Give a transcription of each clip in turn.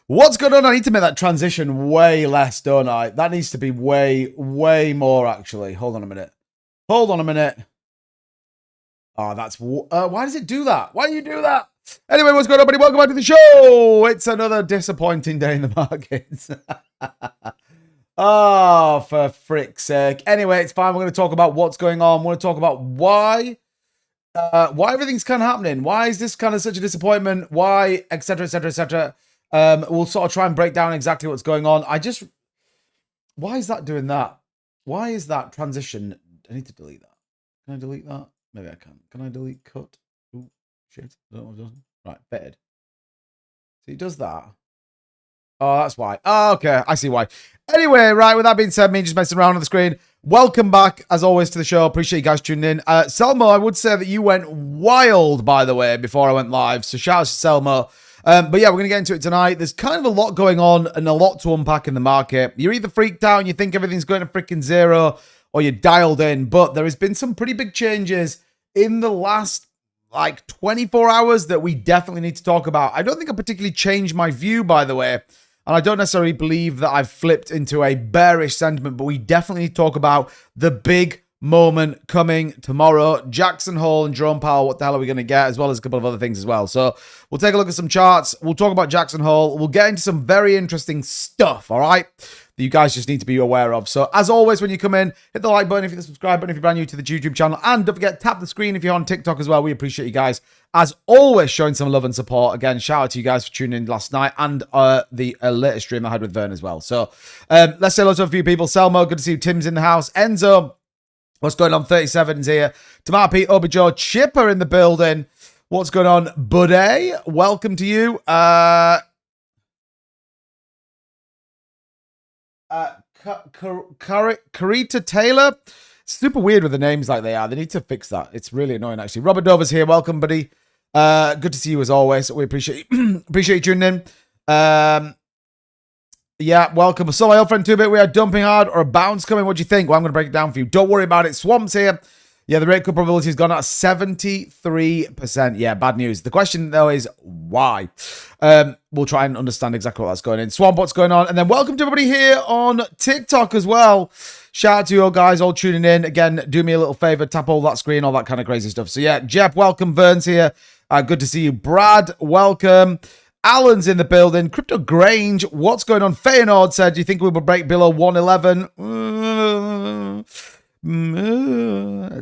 What's going on? I need to make that transition way less, don't I? That needs to be way, way more, actually. Hold on a minute. Hold on a minute. Oh, that's... why does it do that? Why do you do that? Anyway, what's going on, buddy? Welcome back to the show. It's another disappointing day in the markets. Oh, for frick's sake. Anyway, it's fine. We're going to talk about what's going on. We're going to talk about why everything's kind of happening. Why is this kind of such a disappointment? Why, etc., etc., etc. We'll sort of try and break down exactly what's going on. Why is that doing that? Why is that transition? I need to delete that. Can I delete that? Maybe I can. Can I delete cut? Oh, shit. I don't know what it does. Right, fitted. So it does that. Oh, that's why. Oh, okay. I see why. Anyway, right, with that being said, me just messing around on the screen. Welcome back, as always, to the show. Appreciate you guys tuning in. Selmo, I would say that you went wild, by the way, before I went live. So shout out to Selmo. But yeah, we're going to get into it tonight. There's kind of a lot going on and a lot to unpack in the market. You're either freaked out and you think everything's going to freaking zero, or you're dialed in. But there has been some pretty big changes in the last, 24 hours that we definitely need to talk about. I don't think I particularly changed my view, by the way. And I don't necessarily believe that I've flipped into a bearish sentiment, but we definitely need to talk about the big moment coming tomorrow. Jackson Hole and Jerome Powell, what the hell are we going to get, as well as a couple of other things as well. So we'll take a look at some charts. We'll talk about Jackson Hole. We'll get into some very interesting stuff, all right, that you guys just need to be aware of. So as always, when you come in, hit the like button if you're the subscribe button if you're brand new to the YouTube channel. And don't forget, tap the screen if you're on TikTok as well. We appreciate you guys, as always, showing some love and support. Again, shout out to you guys for tuning in last night and the latest stream I had with Vern as well. So let's say hello to a few people. Selmo, good to see you. Tim's in the house. Enzo, what's going on? 37's here. Tomato 𝗥𝗲𝗿𝗀𝗀, Chipper in the building. What's going on? Buddy, welcome to you. Carita Taylor. Super weird with the names like they are. They need to fix that. It's really annoying, actually. Robert Dover's here. Welcome, buddy. Good to see you as always. We appreciate you tuning in. Yeah, welcome. So, my old friend 2-Bit, we are dumping hard or a bounce coming. What do you think? Well, I'm going to break it down for you. Don't worry about it. Swamp's here. Yeah, the rate cut probability has gone up 73%. Yeah, bad news. The question, though, is why? We'll try and understand exactly what that's going in. Swamp, what's going on? And then welcome to everybody here on TikTok as well. Shout out to you all guys all tuning in. Again, do me a little favor. Tap all that screen, all that kind of crazy stuff. So, yeah, Jeb, welcome. Vern's here. Good to see you. Brad, welcome. Alan's in the building. Crypto Grange, what's going on? Feyenoord said, do you think we will break below 111?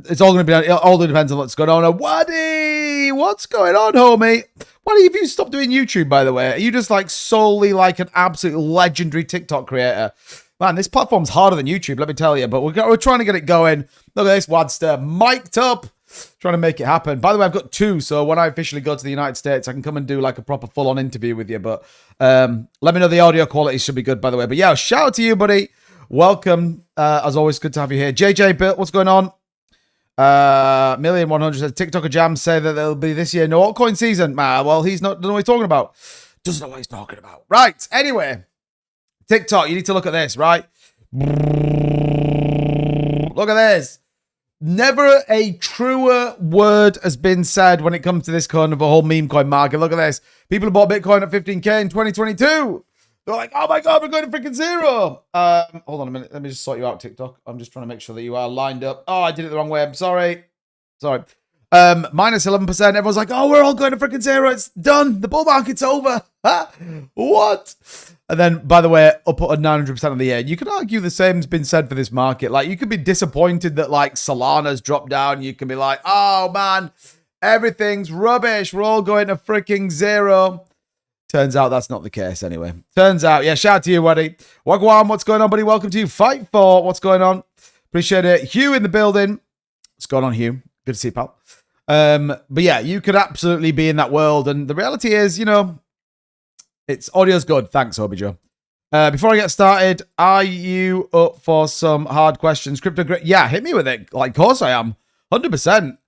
It's all going to be, it all depends on what's going on. Waddy, what's going on, homie? Waddy, have you stopped doing YouTube, by the way? Are you just solely an absolute legendary TikTok creator? Man, this platform's harder than YouTube, let me tell you. But we're trying to get it going. Look at this, Wadster, mic'd up. Trying to make it happen. By the way, I've got 2, so when I officially go to the United States, I can come and do a proper full-on interview with you. But let me know the audio quality should be good, by the way. But yeah, shout out to you, buddy. Welcome. As always, good to have you here. JJ Bill, what's going on? 1,100,000 says TikToker Jams say that there'll be this year no altcoin season. Well, he's not, doesn't know what he's talking about. Doesn't know what he's talking about. Right. Anyway, TikTok, you need to look at this, right? Look at this. Never a truer word has been said when it comes to this kind of a whole meme coin market. Look at this. People have bought Bitcoin at 15K in 2022. They're like, oh my God, we're going to freaking zero. Hold on a minute. Let me just sort you out, TikTok. I'm just trying to make sure that you are lined up. Oh, I did it the wrong way. I'm sorry. Sorry. Minus 11%. Everyone's like, oh, we're all going to freaking zero. It's done. The bull market's over. Huh? What? And then, by the way, up at 900% of the year. You could argue the same's been said for this market. You could be disappointed that, Solana's dropped down. You can be like, oh, man, everything's rubbish. We're all going to freaking zero. Turns out that's not the case anyway. Turns out, yeah, shout out to you, Waddy. Wagwan, what's going on, buddy? Welcome to you. Fight for, what's going on? Appreciate it. Hugh in the building. What's going on, Hugh? Good to see you, pal. But yeah, you could absolutely be in that world. And the reality is, it's audio's good. Thanks, Obi Joe. Before I get started, are you up for some hard questions? Yeah, hit me with it. Of course I am. 100%.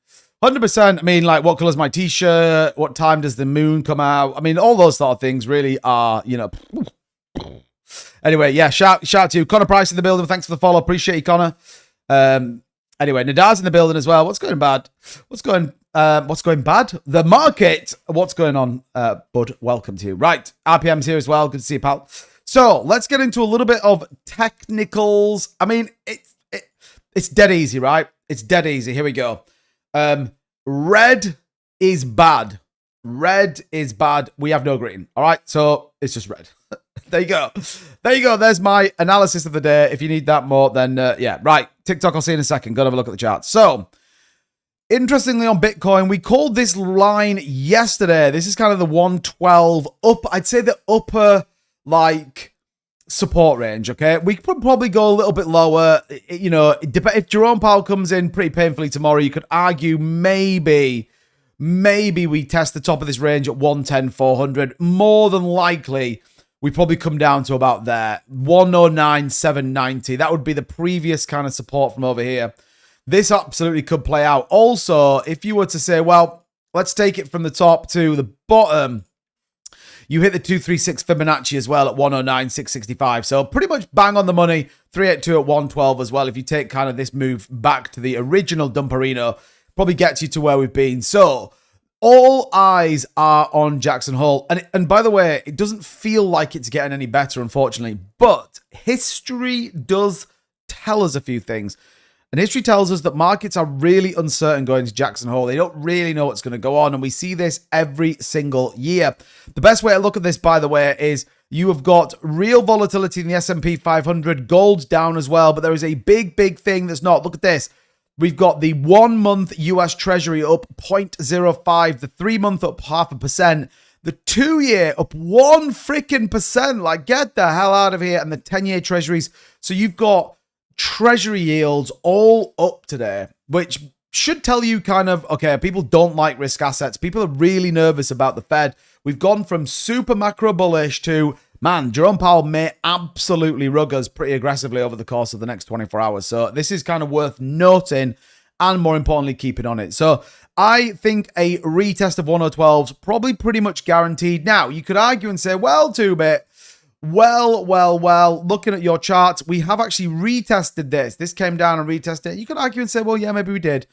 100%. I mean, what color's my t-shirt? What time does the moon come out? I mean, all those sort of things really are, Anyway, yeah, shout out to you. Connor Price in the building. Thanks for the follow. Appreciate you, Connor. Anyway, Nadar's in the building as well. What's going bad? What's going bad? The market. What's going on, bud? Welcome to you. Right, RPM's here as well. Good to see you, pal. So let's get into a little bit of technicals. I mean, it's dead easy, right? It's dead easy. Here we go. Red is bad. Red is bad. We have no green. All right, so it's just red. There you go. There you go. There's my analysis of the day. If you need that more, then yeah. Right. TikTok, I'll see you in a second. Go and have a look at the charts. So, interestingly on Bitcoin, we called this line yesterday. This is kind of the 112 up. I'd say the upper, like, support range, okay? We could probably go a little bit lower. You know, if Jerome Powell comes in pretty painfully tomorrow, you could argue maybe we test the top of this range at 110,400. More than likely, we probably come down to about there. 109,790. That would be the previous kind of support from over here. This absolutely could play out. Also, if you were to say, well, let's take it from the top to the bottom, you hit the 236 Fibonacci as well at 109,665. So pretty much bang on the money. 382 at 112 as well. If you take kind of this move back to the original Dumperino, probably gets you to where we've been. So all eyes are on Jackson Hole. And by the way, it doesn't feel like it's getting any better, unfortunately. But history does tell us a few things. And history tells us that markets are really uncertain going to Jackson Hole. They don't really know what's going to go on. And we see this every single year. The best way to look at this, by the way, is you have got real volatility in the S&P 500. Gold's down as well. But there is a big thing that's not. Look at this. We've got the 1 month US Treasury up 0.05, the 3 month up 0.5%, the 2 year up 1 freaking percent. Like, get the hell out of here. And the 10-year Treasuries. So you've got Treasury yields all up today, which should tell you kind of, okay, people don't like risk assets. People are really nervous about the Fed. We've gone from super macro bullish to, man, Jerome Powell may absolutely rug us pretty aggressively over the course of the next 24 hours. So this is kind of worth noting and more importantly, keeping on it. So I think a retest of 112 is probably pretty much guaranteed. Now, you could argue and say, well, 2-bit, well, looking at your charts, we have actually retested this. This came down and retested it. You could argue and say, well, yeah, maybe we did.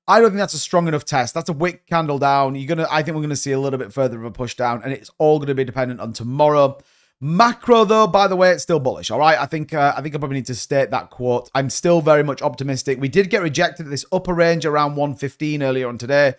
I don't think that's a strong enough test. That's a wick candle down. I think we're going to see a little bit further of a push down, and it's all going to be dependent on tomorrow. Macro, though, by the way, it's still bullish. All right, I think I probably need to state that quote. I'm still very much optimistic. We did get rejected at this upper range around 115 earlier on today.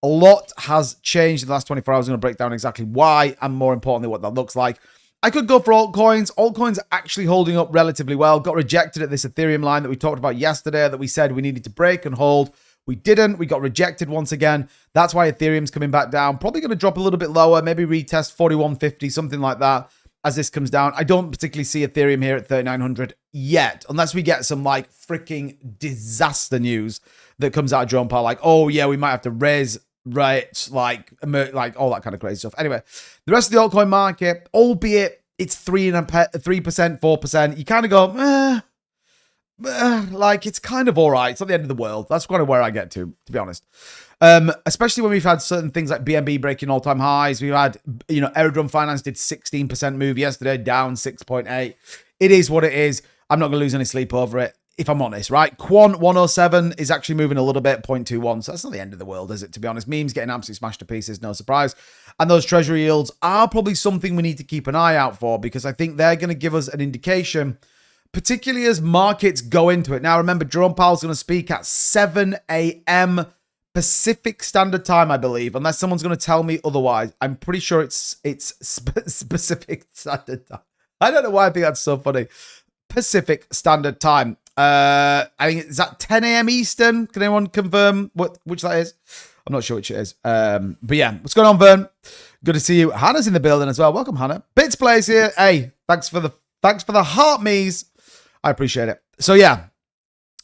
A lot has changed in the last 24 hours. I'm going to break down exactly why, and more importantly, what that looks like. I could go for altcoins. Altcoins are actually holding up relatively well. Got rejected at this Ethereum line that we talked about yesterday that we said we needed to break and hold. We didn't. We got rejected once again. That's why Ethereum's coming back down. Probably going to drop a little bit lower. Maybe retest 4150, something like that as this comes down. I don't particularly see Ethereum here at 3900 yet, unless we get some like freaking disaster news that comes out of Jerome Powell. Like, oh yeah, we might have to raise rates, like all that kind of crazy stuff. Anyway, the rest of the altcoin market, albeit it's 3%, 4%, you kind of go, like it's kind of all right. It's not the end of the world. That's kind of where I get to be honest. Especially when we've had certain things like BNB breaking all-time highs. We've had, Aerodrome Finance did 16% move yesterday, down 6.8. It is what it is. I'm not going to lose any sleep over it, if I'm honest, right? Quant 107 is actually moving a little bit, 0.21. So that's not the end of the world, is it? To be honest, memes getting absolutely smashed to pieces, no surprise. And those treasury yields are probably something we need to keep an eye out for, because I think they're going to give us an indication, particularly as markets go into it. Now, remember, Jerome Powell's going to speak at 7 a.m. Pacific Standard Time, I believe, unless someone's going to tell me otherwise. I'm pretty sure it's Pacific Standard Time. I don't know why I think that's so funny. Pacific Standard Time. I think is that 10 a.m. Eastern. Can anyone confirm which that is? I'm not sure which it is. But yeah, what's going on, Vern? Good to see you. Hannah's in the building as well. Welcome, Hannah. Bits Plays here. Hey, thanks for the heart me's. I appreciate it. So yeah,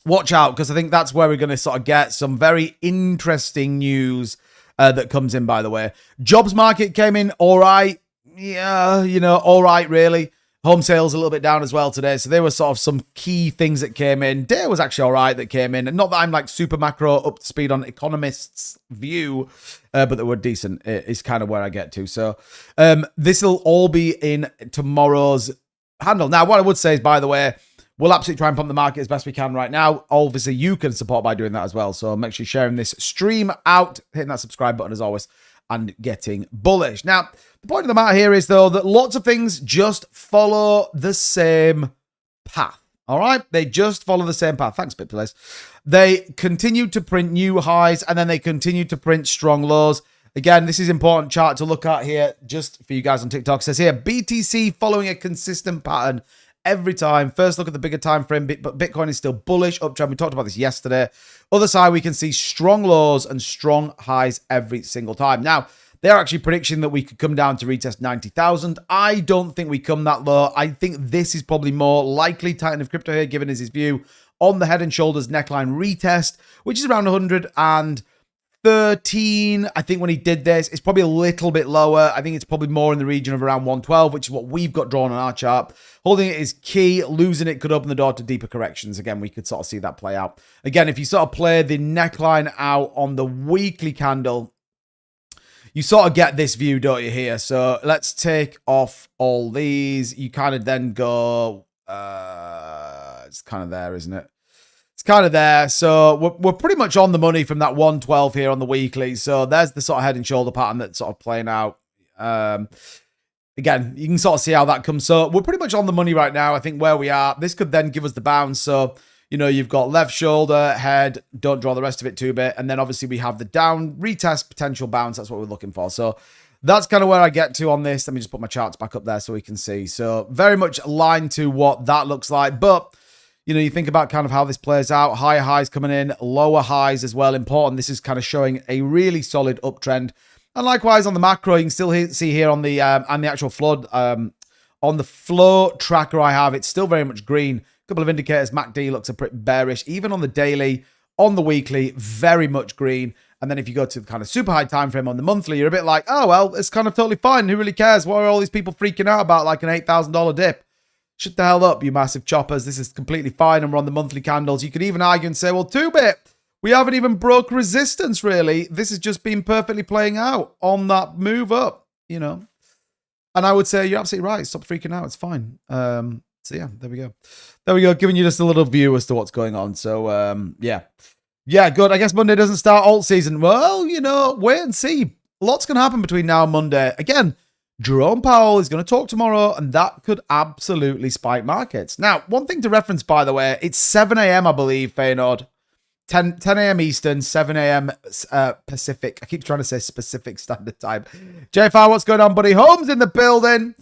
watch out, because I think that's where we're going to sort of get some very interesting news that comes in, by the way. Jobs market came in all right. Yeah, all right, really. Home sales a little bit down as well today. So there were sort of some key things that came in. Day was actually all right that came in. And not that I'm like super macro up to speed on economists' view, but they were decent is kind of where I get to. So this will all be in tomorrow's handle. Now, what I would say is, by the way, We'll absolutely try and pump the market as best we can right now. Obviously, you can support by doing that as well. So make sure you're sharing this stream out, hitting that subscribe button as always, and getting bullish. Now, the point of the matter here is, though, that lots of things just follow the same path. All right? They just follow the same path. Thanks, BitPlace. They continue to print new highs, and then they continue to print strong lows. Again, this is an important chart to look at here, just for you guys on TikTok. It says here, BTC following a consistent pattern every time. First look at the bigger time frame, but Bitcoin is still bullish, uptrend. We talked about this yesterday. Other side, we can see strong lows and strong highs every single time. Now, they're actually predicting that we could come down to retest 90,000. I don't think we come that low. I think this is probably more likely. Titan of Crypto here, giving us his view on the Head and Shoulders neckline retest, which is around 113. I think when he did this, it's probably a little bit lower. I think it's probably more in the region of around 112, which is what we've got drawn on our chart. Holding it is key. Losing it could open the door to deeper corrections. Again, we could sort of see that play out. Again, if you sort of play the neckline out on the weekly candle, you sort of get this view, don't you, here? So let's take off all these. You kind of then go, it's kind of there, isn't it? It's kind of there. So we're pretty much on the money from that 112 here on the weekly. So there's the sort of head and shoulder pattern that's sort of playing out. Again, you can sort of see how that comes. So we're pretty much on the money right now, I think, where we are. This could then give us the bounce. So, you know, you've got left shoulder, head, don't draw the rest of it too big. And then obviously we have the down retest potential bounce. That's what we're looking for. So that's kind of where I get to on this. Let me just put my charts back up there so we can see. So very much aligned to what that looks like. But, you know, you think about kind of how this plays out. Higher highs coming in, lower highs as well. Important. This is kind of showing a really solid uptrend. And likewise on the macro, you can still see here on the actual flood, on the flow tracker I have, it's still very much green. A couple of indicators, MACD looks a bit bearish. Even on the daily, on the weekly, very much green. And then if you go to the kind of super high time frame on the monthly, you're a bit like, oh, well, it's kind of totally fine. Who really cares? Why are all these people freaking out about like an $8,000 dip? Shut the hell up, you massive choppers. This is completely fine. And we're on the monthly candles. You could even argue and say, well, 2-bit. We haven't even broke resistance, really. This has just been perfectly playing out on that move up, you know. And I would say you're absolutely right. Stop freaking out. It's fine. So, yeah, there we go. There we go. Giving you just a little view as to what's going on. So, yeah. Yeah, good. I guess Monday doesn't start alt season. Well, you know, wait and see. Lots can happen between now and Monday. Again, Jerome Powell is going to talk tomorrow, and that could absolutely spike markets. Now, one thing to reference, by the way, it's 7 a.m., I believe, Feyenoord. 10 a.m. Eastern, 7 a.m. Pacific. I keep trying to say specific standard time. JFR, what's going on, buddy? Home's in the building.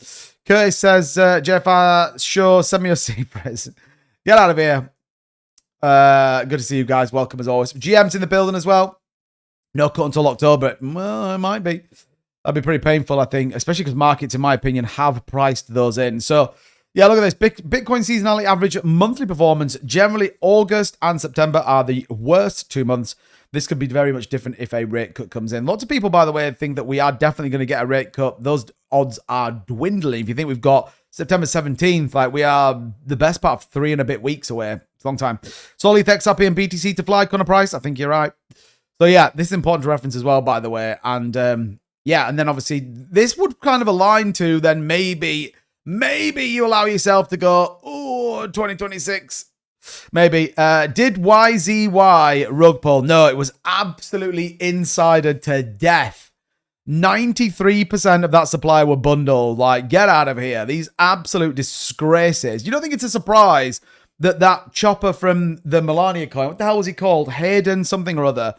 Curtis says, JFR, sure, send me your secrets. Get out of here. Good to see you guys. Welcome as always. GM's in the building as well. No cut until October. Well, it might be. That'd be pretty painful, I think, especially because markets, in my opinion, have priced those in. So, yeah, look at this. Bitcoin seasonality average monthly performance. Generally, August and September are the worst 2 months. This could be very much different if a rate cut comes in. Lots of people, by the way, think that we are definitely going to get a rate cut. Those odds are dwindling. If you think we've got September 17th, like we are the best part of 3 and a bit weeks away. It's a long time. Sol ETH XRP and BTC to fly kind of price. I think you're right. So, yeah, this is important to reference as well, by the way. And, yeah, and then obviously this would kind of align to then maybe you allow yourself to go, oh, 2026. Maybe. Did YZY rug pull? No, it was absolutely insider to death. 93% of that supply were bundled. Like, get out of here. These absolute disgraces. You don't think it's a surprise that that chopper from the Melania coin, what the hell was he called? Hayden something or other,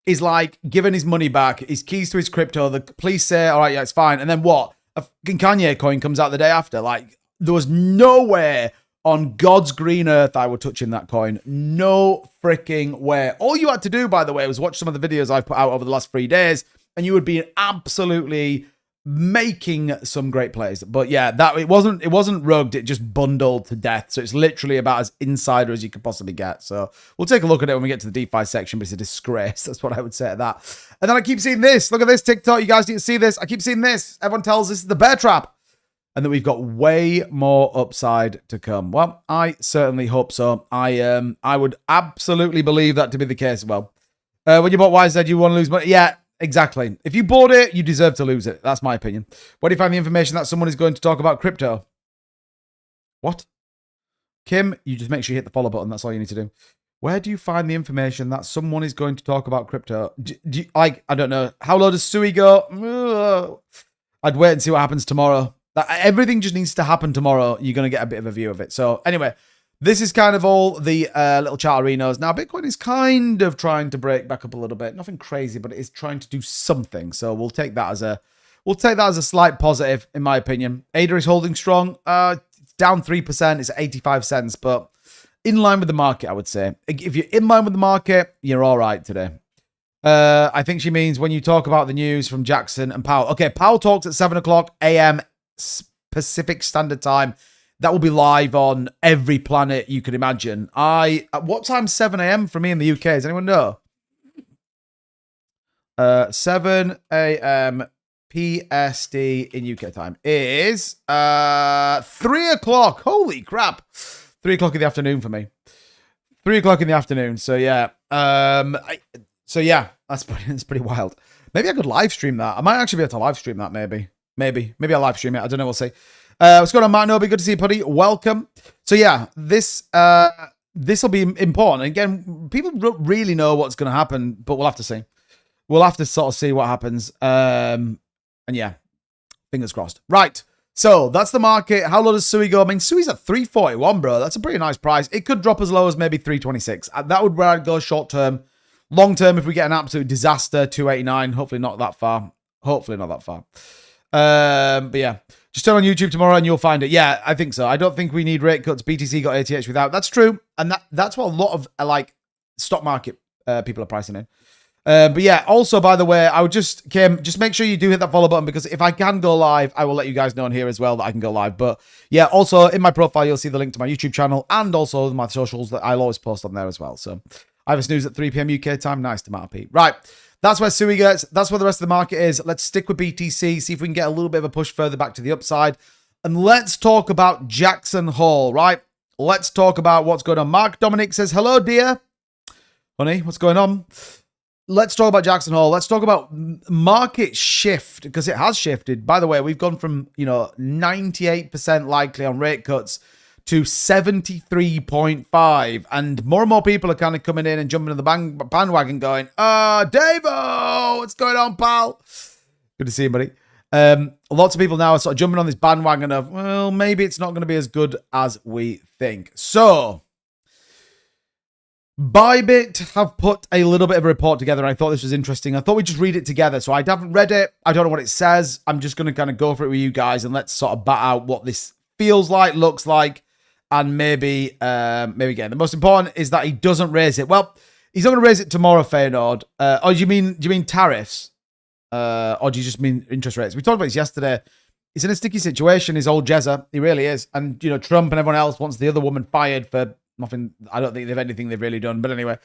is like giving his money back, his keys to his crypto. The police say, all right, yeah, it's fine. And then what? A fucking Kanye coin comes out the day after. Like, there was nowhere on God's green earth I were touching that coin. No freaking way. All you had to do, by the way, was watch some of the videos I've put out over the last 3 days, and you would be absolutely making some great plays. But yeah, that it wasn't rugged, it just bundled to death. So it's literally about as insider as you could possibly get. So we'll take a look at it when we get to the DeFi section, but it's a disgrace. That's what I would say to that. And then I keep seeing this. Look at this TikTok. You guys need to see this. I keep seeing this. Everyone tells this is the bear trap, and that we've got way more upside to come. Well, I certainly hope so. I would absolutely believe that to be the case. Well, when you bought YZ, you want to lose money. Yeah, exactly. If you bought it, you deserve to lose it. That's my opinion. Where do you find the information that someone is going to talk about crypto? What? Kim, you just make sure you hit the follow button. That's all you need to do. Where do you find the information that someone is going to talk about crypto? I don't know. How low does Sui go? I'd wait and see what happens tomorrow. Everything just needs to happen tomorrow. You're going to get a bit of a view of it. So anyway, this is kind of all the little charterinos. Now, Bitcoin is kind of trying to break back up a little bit. Nothing crazy, but it is trying to do something. So we'll take that as a slight positive, in my opinion. ADA is holding strong. It's down 3%. It's at 85 cents, but in line with the market, I would say. If you're in line with the market, you're all right today. I think she means when you talk about the news from Jackson and Powell. Okay, Powell talks at 7 o'clock a.m. Pacific Standard Time. That will be live on every planet you could imagine. What time's 7 a.m. for me in the UK? Does anyone know? 7 a.m. PST in UK time is 3 o'clock. Holy crap. 3 o'clock in the afternoon for me. 3 o'clock in the afternoon. So yeah. That's pretty wild. Maybe I could live stream that. I might actually be able to live stream that. Maybe I'll live stream it. I don't know. We'll see. What's going on, Matt Noby? Good to see you, buddy. Welcome. So yeah, this will be important. Again, people don't really know what's going to happen, but we'll have to see. We'll have to sort of see what happens. And yeah, fingers crossed. Right. So that's the market. How low does Sui go? I mean, Sui's at 341, bro. That's a pretty nice price. It could drop as low as maybe 326. That would where I'd go short term. Long term, if we get an absolute disaster, 289. Hopefully not that far. But yeah, just turn on YouTube tomorrow and you'll find it. Yeah, I think so. I don't think we need rate cuts. BTC got ATH without. That's true. And that's what a lot of like stock market people are pricing in. But yeah, also, by the way, I would Kim, just make sure you do hit that follow button, because if I can go live, I will let you guys know on here as well that I can go live. But yeah, also in my profile, you'll see the link to my YouTube channel and also my socials that I'll always post on there as well. So I have a snooze at 3 p.m. UK time. Nice to Matt P. Right. That's where Sui gets. That's where the rest of the market is. Let's stick with BTC, see if we can get a little bit of a push further back to the upside. And let's talk about Jackson Hole, right? Let's talk about what's going on. Mark Dominic says, hello, dear. Honey, what's going on? Let's talk about Jackson Hole. Let's talk about market shift, because it has shifted. By the way, we've gone from, 98% likely on rate cuts to 73.5. And more people are kind of coming in and jumping on the bandwagon going, Davo, what's going on, pal? Good to see you, buddy. Lots of people now are sort of jumping on this bandwagon of, well, maybe it's not going to be as good as we think. So Bybit have put a little bit of a report together, and I thought this was interesting. I thought we'd just read it together. So I haven't read it. I don't know what it says. I'm just going to kind of go for it with you guys, and let's sort of bat out what this feels like, looks like, and maybe again. The most important is that he doesn't raise it. Well, he's not going to raise it tomorrow, Feyenoord. Or do you mean tariffs? Or do you just mean interest rates? We talked about this yesterday. He's in a sticky situation. He's old Jezza. He really is. And, Trump and everyone else wants the other woman fired for nothing. I don't think they've anything they've really done. But anyway.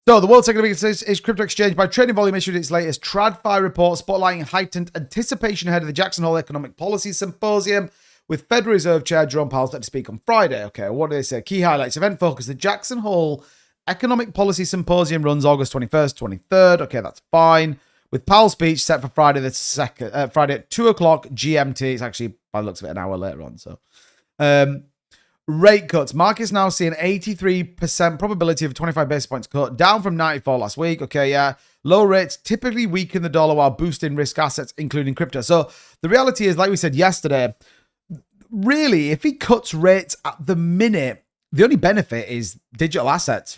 So the world's second biggest crypto exchange by trading volume issued its latest TradFi report, spotlighting heightened anticipation ahead of the Jackson Hole Economic Policy Symposium, with Federal Reserve Chair Jerome Powell set to speak on Friday. Okay, what do they say? Key highlights. Event focus. The Jackson Hole Economic Policy Symposium runs August 21st, 23rd. Okay, that's fine. With Powell's speech set for Friday the 2nd, Friday at 2 o'clock GMT. It's actually, by the looks of it, an hour later on. So, rate cuts. Markets now see an 83% probability of a 25 basis points cut, down from 94 last week. Okay, yeah. Low rates typically weaken the dollar while boosting risk assets, including crypto. So the reality is, like we said yesterday, really, if he cuts rates at the minute, the only benefit is digital assets.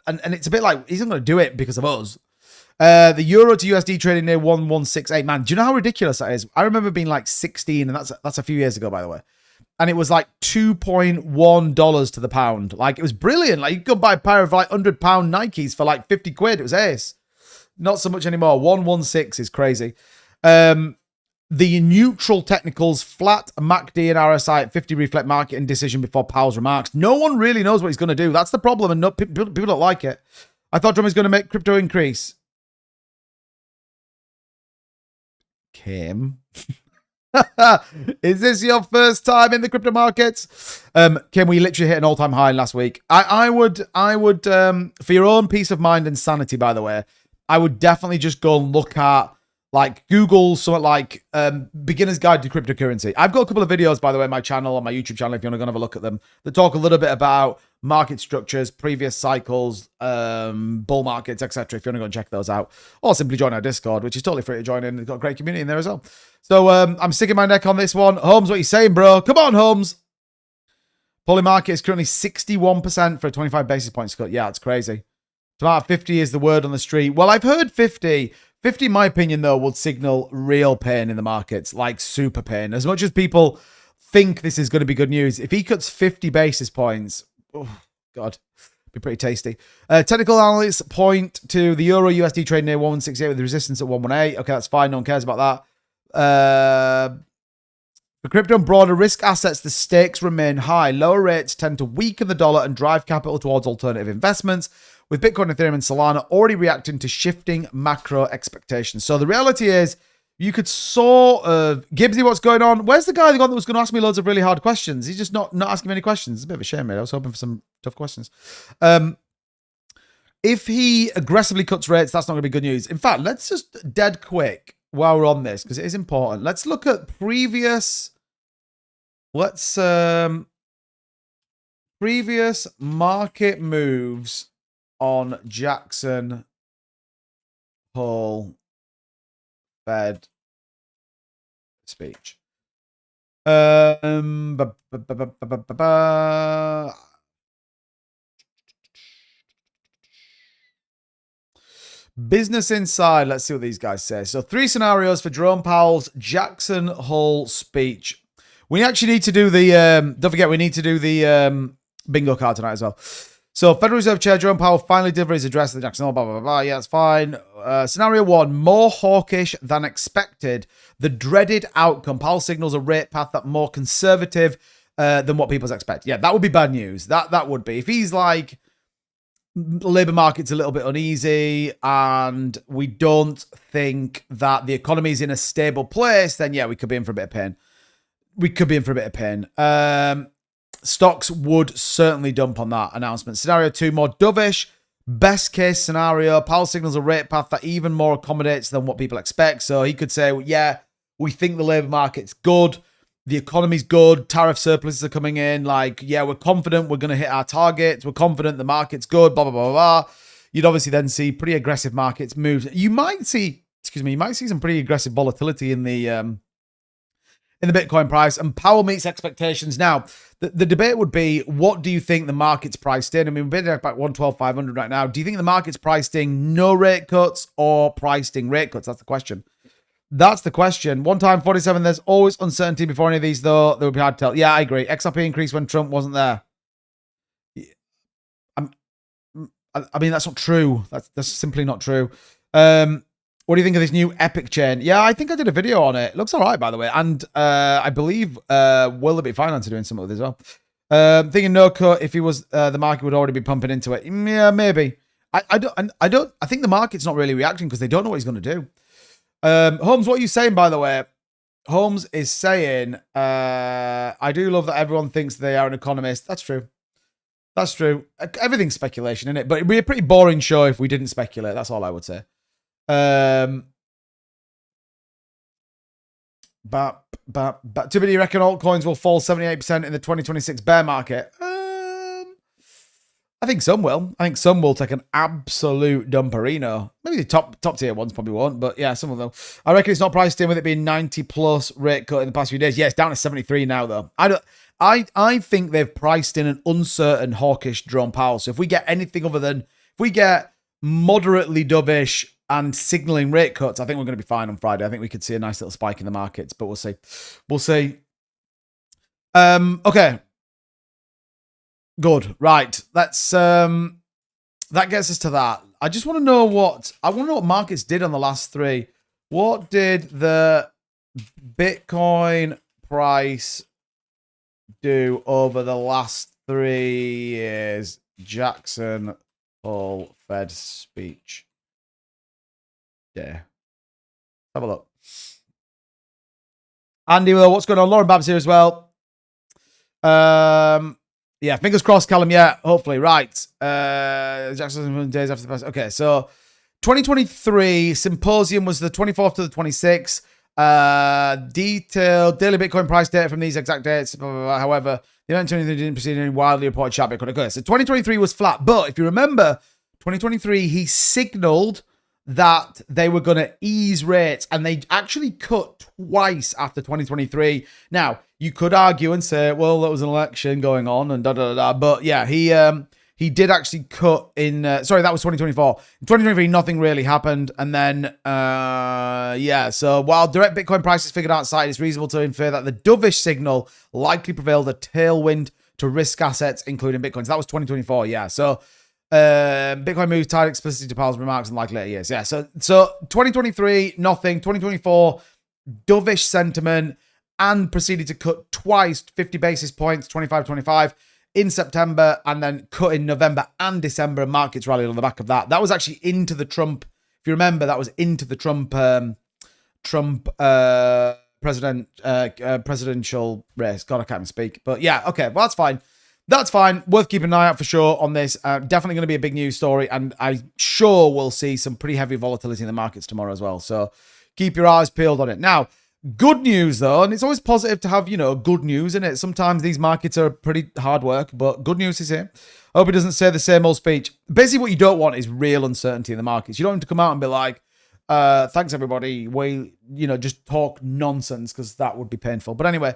And it's a bit like, he's not going to do it because of us. The euro to USD trading near 1168. Man, do you know how ridiculous that is? I remember being like 16, and that's a few years ago, by the way. And it was like $2.1 to the pound. Like, it was brilliant. Like, you could buy a pair of like £100 Nikes for like 50 quid. It was ace. Not so much anymore. 116 is crazy. The neutral technicals, flat MACD and RSI at 50 reflect market indecision before Powell's remarks. No one really knows what he's going to do. That's the problem, and people don't like it. I thought Trump was going to make crypto increase. Kim, is this your first time in the crypto markets? Kim, we literally hit an all-time high last week. I would, for your own peace of mind and sanity, by the way, I would definitely just go and look at Like Google something like Beginner's Guide to Cryptocurrency. I've got a couple of videos, by the way, on my channel, on my YouTube channel, if you want to go and have a look at them, that talk a little bit about market structures, previous cycles, bull markets, etc. If you want to go and check those out. Or simply join our Discord, which is totally free to join in. We've got a great community in there as well. So I'm sticking my neck on this one. Holmes, what are you saying, bro? Come on, Holmes. Poly market is currently 61% for a 25 basis points cut. Yeah, it's crazy. About 50 is the word on the street. Well, I've heard 50. 50, in my opinion, though, would signal real pain in the markets, like super pain. As much as people think this is going to be good news, if he cuts 50 basis points, oh, God, be pretty tasty. Technical analysts point to the Euro USD trade near 168 with the resistance at 118. Okay, that's fine. No one cares about that. For crypto and broader risk assets, the stakes remain high. Lower rates tend to weaken the dollar and drive capital towards alternative investments, with Bitcoin, Ethereum, and Solana already reacting to shifting macro expectations. So the reality is, you could sort of... Gibbsy, what's going on? Where's the guy that was going to ask me loads of really hard questions? He's just not asking me any questions. It's a bit of a shame, mate. I was hoping for some tough questions. If he aggressively cuts rates, that's not going to be good news. In fact, let's just dead quick while we're on this, because it is important. Let's look at previous... previous market moves on Jackson Hole Fed speech. Business Inside. Let's see what these guys say. So 3 scenarios for Jerome Powell's Jackson Hole speech. We actually need to do the, don't forget, we need to do the bingo card tonight as well. So Federal Reserve Chair Jerome Powell finally delivered his address at the Jackson Hole, blah, blah, blah. Yeah, that's fine. Scenario 1, more hawkish than expected. The dreaded outcome. Powell signals a rate path that more conservative than what people expect. Yeah, that would be bad news. That would be. If he's like, labor market's a little bit uneasy and we don't think that the economy is in a stable place, then yeah, we could be in for a bit of pain. Stocks would certainly dump on that announcement. Scenario 2, more dovish. Best case scenario, Powell signals a rate path that even more accommodates than what people expect. So he could say, yeah, we think the labor market's good. The economy's good. Tariff surpluses are coming in. Like, yeah, we're confident we're going to hit our targets. We're confident the market's good, blah, blah, blah, blah. You'd obviously then see pretty aggressive markets moves. You might see some pretty aggressive volatility in the Bitcoin price, and Powell meets expectations. Now, the debate would be, what do you think the market's priced in? I mean, we're bidding about 112,500 right now. Do you think the market's priced in no rate cuts or priced in rate cuts? That's the question. One time 47, there's always uncertainty before any of these, though. They would be hard to tell. Yeah, I agree. XRP increased when Trump wasn't there. I mean, that's not true. That's simply not true. What do you think of this new Epic chain? Yeah, I think I did a video on it. Looks all right, by the way. And I believe 𝗦𝗲𝗿𝗶𝗍𝗁 are doing something with it as well. Thinking no cut, if he was, the market would already be pumping into it. Yeah, maybe. I think the market's not really reacting because they don't know what he's going to do. Holmes, what are you saying, by the way? Holmes is saying, I do love that everyone thinks they are an economist. That's true. That's true. Everything's speculation, isn't it? But it'd be a pretty boring show if we didn't speculate. That's all I would say. But do you reckon altcoins will fall 78% in the 2026 bear market? I think some will. I think some will take an absolute dumperino. Maybe the top tier ones probably won't, but yeah, some of them. I reckon it's not priced in with it being 90 plus rate cut in the past few days. Yeah, it's down to 73 now though. I think they've priced in an uncertain hawkish Jerome Powell. So if we get anything other than, if we get moderately dovish and signaling rate cuts, I think we're going to be fine on Friday. I think we could see a nice little spike in the markets, but we'll see. We'll see. Okay. Good. Right. Let's that gets us to that. I just want to know what markets did on the last 3. What did the Bitcoin price do over the last 3 years? Jackson Hole Fed speech. Yeah. Have a look. Andy, well, what's going on? Lauren Babs here as well. Yeah, fingers crossed, Callum. Yeah, hopefully. Right. Jackson days after the past. Okay, so 2023 symposium was the 24th to the 26th. Detailed daily Bitcoin price data from these exact dates. Blah, blah, blah. However, the event didn't proceed any widely reported sharp Bitcoin occurs. So 2023 was flat. But if you remember, 2023, he signaled that they were going to ease rates, and they actually cut twice after 2023. Now, you could argue and say, well, there was an election going on and da-da-da-da. But yeah, he did actually cut in, sorry, that was 2024. In 2023, nothing really happened. And then, yeah, so while direct Bitcoin prices figured outside, it's reasonable to infer that the dovish signal likely prevailed a tailwind to risk assets, including Bitcoins. That was 2024, yeah. So Bitcoin moves tied explicitly to Powell's remarks in like later years. Yeah, so 2023, nothing. 2024, dovish sentiment, and proceeded to cut twice, 50 basis points, 25 in September, and then cut in November and December, and markets rallied on the back of that. That was actually into the Trump, if you remember, that was into the presidential race. God, I can't even speak. But yeah, okay, well, that's fine. That's fine. Worth keeping an eye out for sure on this. Definitely going to be a big news story, and I sure will see some pretty heavy volatility in the markets tomorrow as well. So keep your eyes peeled on it. Now, good news though, and it's always positive to have, good news in it. Sometimes these markets are pretty hard work, but good news is here. I hope it doesn't say the same old speech. Basically, what you don't want is real uncertainty in the markets. You don't have to come out and be like, thanks everybody. Just talk nonsense, because that would be painful. But anyway,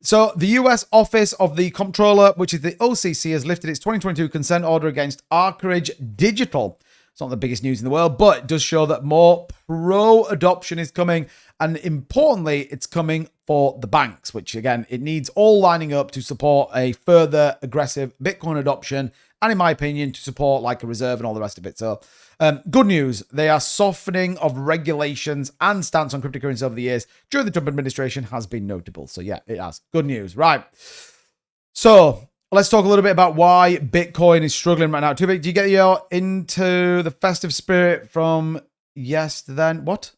so the US Office of the Comptroller, which is the OCC, has lifted its 2022 consent order against Arcridge Digital. It's not the biggest news in the world, but it does show that more pro-adoption is coming. And importantly, it's coming for the banks, which again, it needs all lining up to support a further aggressive Bitcoin adoption. And in my opinion, to support like a reserve and all the rest of it. So good news. They are softening of regulations and stance on cryptocurrency over the years during the Trump administration has been notable. So yeah, it has. Good news. Right. So let's talk a little bit about why Bitcoin is struggling right now. Too big. Do you get into the festive spirit from then? What?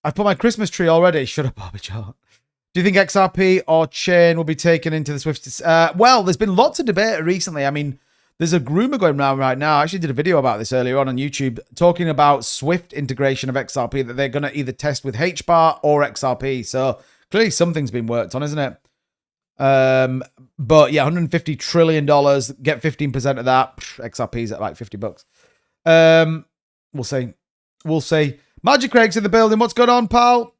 I've put my Christmas tree already. Shut up, Bobby Joe. Do you think XRP or Chain will be taken into the Swift? Well, there's been lots of debate recently. I mean, there's a rumor going around right now. I actually did a video about this earlier on YouTube talking about Swift integration of XRP, that they're going to either test with HBAR or XRP. So clearly something's been worked on, isn't it? But yeah, $150 trillion, get 15% of that. XRP's at like $50. We'll see. We'll see. Magic Craig's in the building. What's going on, pal?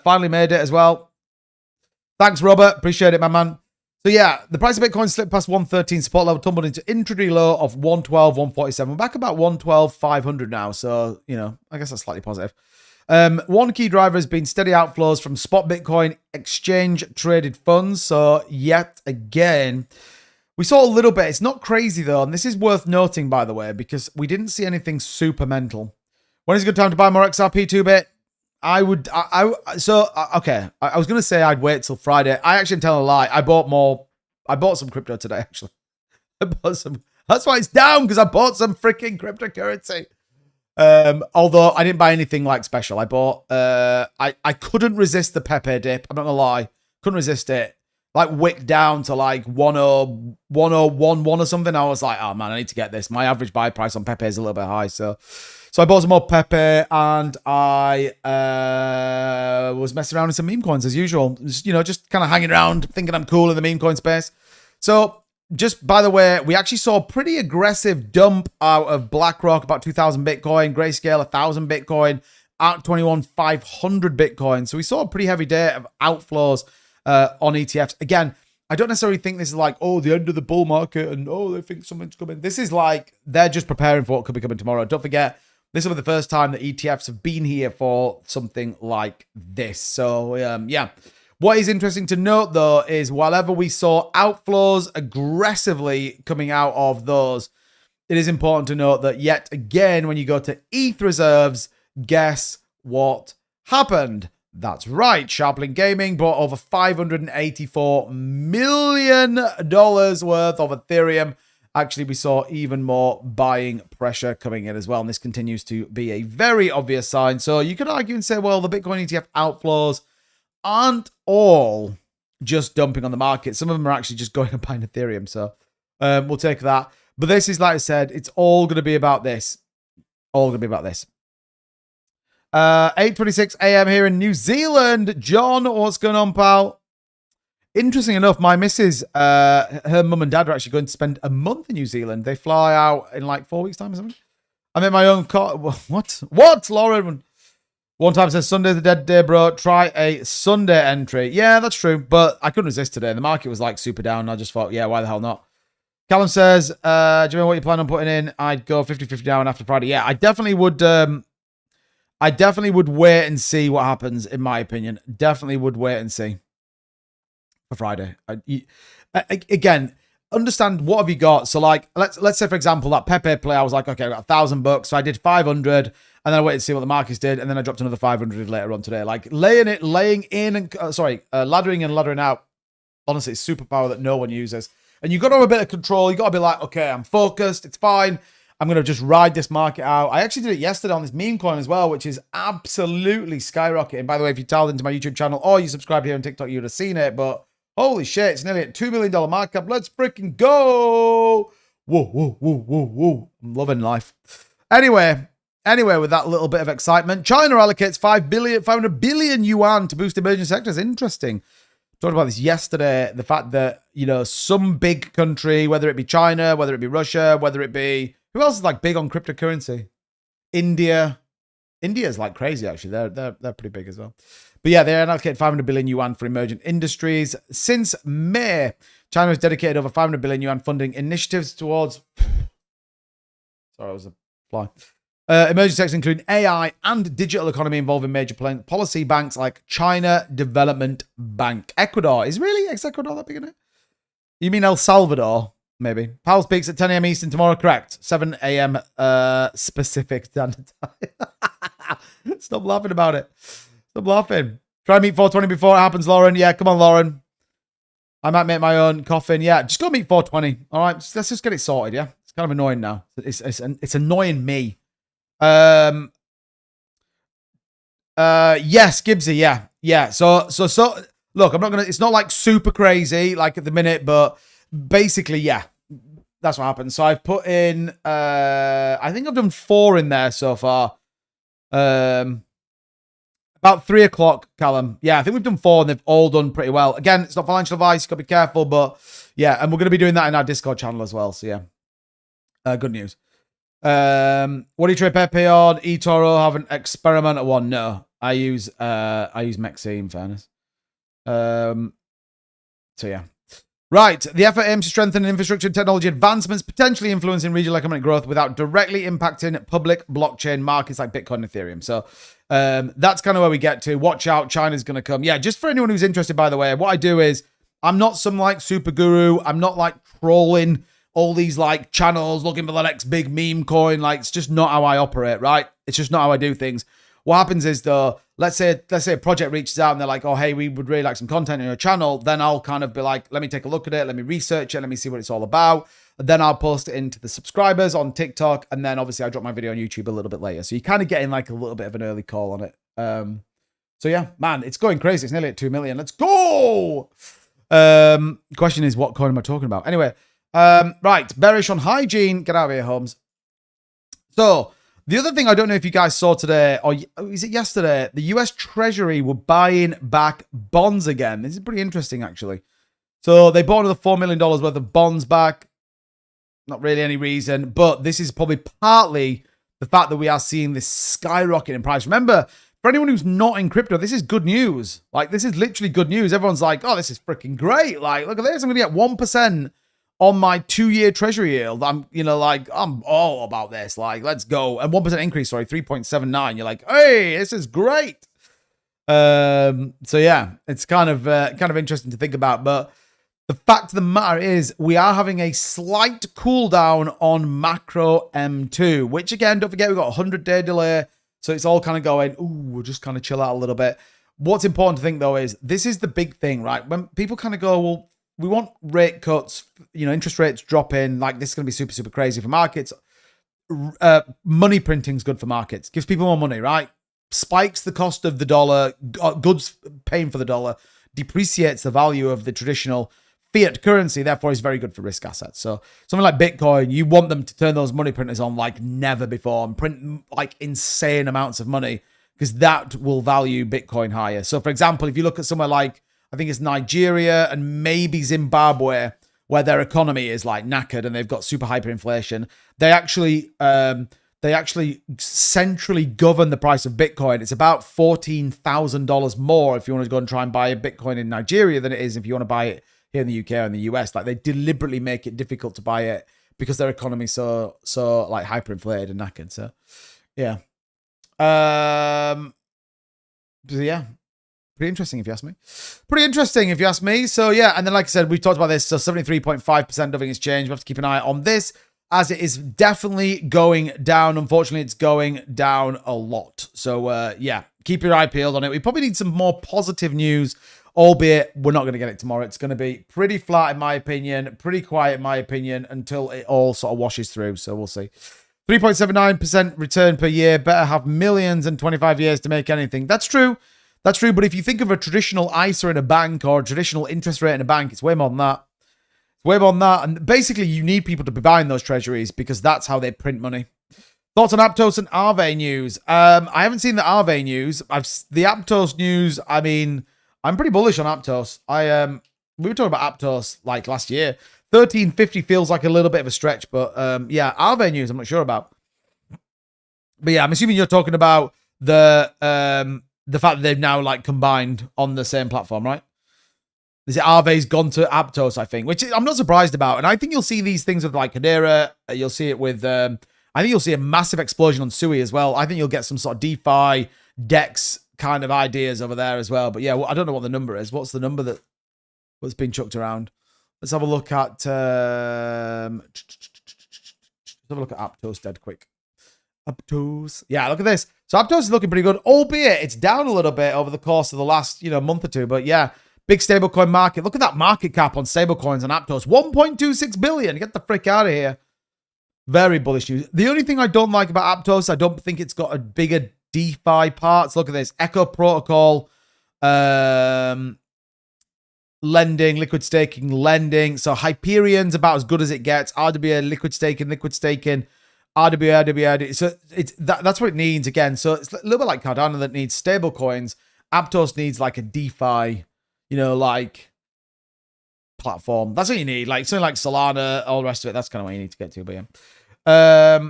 Finally made it as well. Thanks, Robert. Appreciate it, my man. So yeah, the price of Bitcoin slipped past 113 support level, tumbled into intraday low of 112.147. We're back about 112.500 now. So, I guess that's slightly positive. One key driver has been steady outflows from spot Bitcoin exchange traded funds. So yet again, we saw a little bit. It's not crazy though. And this is worth noting, by the way, because we didn't see anything super mental. When is a good time to buy more XRP 2-bit? Okay. I was going to say I'd wait till Friday. I actually am telling a lie. I bought some crypto today, actually. I bought some. That's why it's down, because I bought some freaking cryptocurrency. Although I didn't buy anything like special. I bought, I couldn't resist the Pepe dip. I'm not going to lie. Couldn't resist it. Like wicked down to like 1011 or something. I was like, oh man, I need to get this. My average buy price on Pepe is a little bit high. So I bought some more Pepe, and I was messing around with some meme coins as usual. Just kind of hanging around, thinking I'm cool in the meme coin space. So just by the way, we actually saw a pretty aggressive dump out of BlackRock, about 2,000 Bitcoin, Grayscale, 1,000 Bitcoin, ARK21, 500 Bitcoin. So we saw a pretty heavy day of outflows on ETFs. Again, I don't necessarily think this is like, the end of the bull market and, they think something's coming. This is like, they're just preparing for what could be coming tomorrow. Don't forget, this will be the first time that ETFs have been here for something like this. So, yeah. What is interesting to note, though, is whenever we saw outflows aggressively coming out of those, it is important to note that yet again, when you go to ETH reserves, guess what happened? That's right. Sharpling Gaming bought over $584 million worth of Ethereum. Actually, we saw even more buying pressure coming in as well. And this continues to be a very obvious sign. So you could argue and say, well, the Bitcoin ETF outflows aren't all just dumping on the market. Some of them are actually just going and buying Ethereum. So we'll take that. But this is, like I said, it's all going to be about this. All going to be about this. 8:26 a.m. here in New Zealand. John, what's going on, pal? Interesting enough, my missus, her mum and dad are actually going to spend a month in New Zealand. They fly out in like 4 weeks' time or something. I'm in my own car. What? What, Lauren? One time says, Sunday's the dead day, bro. Try a Sunday entry. Yeah, that's true. But I couldn't resist today. The market was like super down. I just thought, yeah, why the hell not? Callum says, do you know what you plan on putting in? I'd go 50-50 down after Friday. Yeah, I definitely would. I definitely would wait and see what happens, in my opinion. Definitely would wait and see for Friday. Again, understand what have you got. So like, let's say, for example, that Pepe play, I was like, okay, I got $1,000. So I did 500. And then I waited to see what the markets did. And then I dropped another 500 later on today. Like laddering in and laddering out. Honestly, it's superpower that no one uses. And you've got to have a bit of control. You've got to be like, okay, I'm focused. It's fine. I'm going to just ride this market out. I actually did it yesterday on this meme coin as well, which is absolutely skyrocketing. By the way, if you dialed into my YouTube channel or you subscribed here on TikTok, you would have seen it. But holy shit, it's nearly at $2 million market cap. Let's freaking go. Whoa, whoa, whoa, whoa, whoa. I'm loving life. Anyway, with that little bit of excitement, China allocates 500 billion yuan to boost emerging sectors. Interesting. Talked about this yesterday. The fact that, you know, some big country, whether it be China, whether it be Russia, whether it be, who else is like big on cryptocurrency? India. India's like crazy, actually. They're pretty big as well. But yeah, they allocate 500 billion yuan for emerging industries. Since May, China has dedicated over 500 billion yuan funding initiatives towards... Sorry, it was a fly. Emerging sectors include AI and digital economy involving major policy banks like China Development Bank. Ecuador. Is Ecuador that big in it? You mean El Salvador? Maybe. Powell speaks at 10 a.m. Eastern tomorrow. Correct. 7 a.m. Specific standard time. Stop laughing about it. Stop laughing. Try and meet 420 before it happens, Lauren. Yeah, come on, Lauren. I might make my own coffin. Yeah, just go meet 420. All right, let's just get it sorted. Yeah, it's kind of annoying now. It's annoying me. Yes, Gibbsy. Yeah. So look, I'm not gonna. It's not like super crazy like at the minute, but basically, yeah, that's what happened. So I've put in. I think I've done 4 in there so far. About 3 o'clock, Callum. Yeah, I think we've done 4 and they've all done pretty well. Again, it's not financial advice. You've got to be careful, but yeah, and we're going to be doing that in our Discord channel as well. So yeah, good news. What do you trade Pepe on? eToro have an experimental one? No, I use MEXC in fairness. So yeah. Right. The effort aims to strengthen infrastructure and technology advancements, potentially influencing regional economic growth without directly impacting public blockchain markets like Bitcoin and Ethereum. So that's kind of where we get to. Watch out. China's going to come. Yeah, just for anyone who's interested, by the way, what I do is I'm not some like super guru. I'm not like trolling all these like channels looking for the next big meme coin. Like, it's just not how I operate, right? It's just not how I do things. What happens is, though, let's say a project reaches out and they're like, oh, hey, we would really like some content on your channel. Then I'll kind of be like, let me take a look at it. Let me research it. Let me see what it's all about. And then I'll post it into the subscribers on TikTok. And then obviously I drop my video on YouTube a little bit later. So you're kind of getting like a little bit of an early call on it. So yeah, man, it's going crazy. It's nearly at 2 million. Let's go. Question is, what coin am I talking about? Anyway, right. Bearish on hygiene. Get out of here, Holmes. So the other thing I don't know if you guys saw today, or is it yesterday, the US Treasury were buying back bonds again. This is pretty interesting, actually. So they bought another $4 million worth of bonds back. Not really any reason, but this is probably partly the fact that we are seeing this skyrocket in price. Remember, for anyone who's not in crypto, this is good news. Like, this is literally good news. Everyone's like, oh, this is freaking great. Like, look at this. I'm going to get 1% on my 2-year treasury yield. I'm all about this. Like, let's go. And 1% increase, 3.79. You're like, hey, this is great. So yeah, it's kind of interesting to think about. But the fact of the matter is, we are having a slight cool down on macro M2, which again, don't forget, we've got a 100-day delay. So it's all kind of going, ooh, we'll just kind of chill out a little bit. What's important to think, though, is this is the big thing, right? When people kind of go, well, we want rate cuts, interest rates drop in, like this is going to be super, super crazy for markets. Money printing is good for markets. Gives people more money, right? Spikes the cost of the dollar, goods paying for the dollar, depreciates the value of the traditional fiat currency, therefore is very good for risk assets. So something like Bitcoin, you want them to turn those money printers on like never before and print like insane amounts of money, because that will value Bitcoin higher. So for example, if you look at somewhere like, I think it's Nigeria and maybe Zimbabwe, where their economy is like knackered and they've got super hyperinflation, they actually centrally govern the price of Bitcoin. It's about $14,000 more if you want to go and try and buy a Bitcoin in Nigeria than it is if you want to buy it here in the UK or in the US. Like, they deliberately make it difficult to buy it because their economy so like hyperinflated and knackered. So yeah. Yeah. Pretty interesting if you ask me. So yeah, and then like I said, we talked about this. So 73.5% nothing has changed. We have to keep an eye on this, as it is definitely going down. Unfortunately, it's going down a lot. So yeah, keep your eye peeled on it. We probably need some more positive news, albeit we're not going to get it tomorrow. It's going to be pretty flat in my opinion, pretty quiet in my opinion, until it all sort of washes through. So we'll see. 3.79% return per year. Better have millions and 25 years to make anything. That's true. That's true. But if you think of a traditional ISA in a bank or a traditional interest rate in a bank, it's way more than that. Way more than that. And basically, you need people to be buying those treasuries because that's how they print money. Thoughts on Aptos and Aave news? I haven't seen the Aave news. The Aptos news. I mean, I'm pretty bullish on Aptos. We were talking about Aptos like last year. 1350 feels like a little bit of a stretch, but yeah, Aave news I'm not sure about. But yeah, I'm assuming you're talking about the fact that they've now like combined on the same platform, right? Is it Aave's gone to Aptos, I think, which I'm not surprised about. And I think you'll see these things with like Hedera. You'll see it with, I think you'll see a massive explosion on Sui as well. I think you'll get some sort of DeFi, DEX kind of ideas over there as well. But yeah, well, I don't know what the number is. What's the number what's been chucked around? Let's have a look at, let's have a look at Aptos dead quick. Aptos. Yeah, look at this. So Aptos is looking pretty good, albeit it's down a little bit over the course of the last, month or two. But yeah, big stablecoin market. Look at that market cap on stablecoins and Aptos. 1.26 billion. Get the frick out of here. Very bullish news. The only thing I don't like about Aptos, I don't think it's got a bigger DeFi parts. Look at this. Echo protocol, lending, liquid staking, lending. So Hyperion's about as good as it gets. RWA, liquid staking. RWA. So that's what it needs again. So it's a little bit like Cardano that needs stable coins. Aptos needs like a DeFi, like platform. That's what you need. Like something like Solana, all the rest of it. That's kind of what you need to get to. But yeah.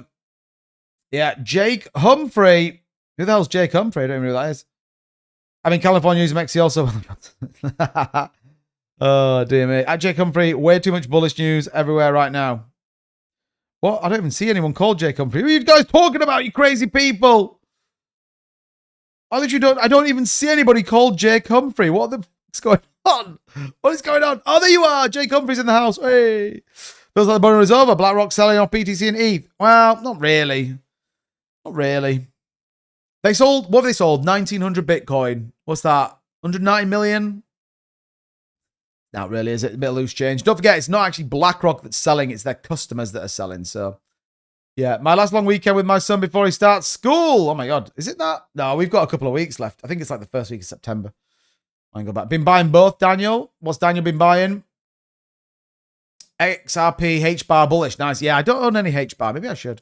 Yeah, Jake Humphrey. Who the hell's Jake Humphrey? I don't even know who that is. I'm in California using Mexi also. Oh, dear me. At Jake Humphrey, way too much bullish news everywhere right now. What? I don't even see anyone called Jake Humphrey. Who are you guys talking about, you crazy people? I don't even see anybody called Jake Humphrey. What the fuck's going on? What is going on? Oh, there you are. Jake Humphrey's in the house. Hey. Feels like the bonus is over. BlackRock selling off BTC and ETH. Well, not really. Not really. What have they sold? 1,900 Bitcoin. What's that? 190 million? Not really, is it? A bit of loose change. Don't forget, it's not actually BlackRock that's selling. It's their customers that are selling. So, yeah. My last long weekend with my son before he starts school. Oh, my God. Is it that? No, we've got a couple of weeks left. I think it's like the first week of September. I can go back. Been buying both, Daniel. What's Daniel been buying? XRP, HBAR bullish. Nice. Yeah, I don't own any HBAR. Maybe I should.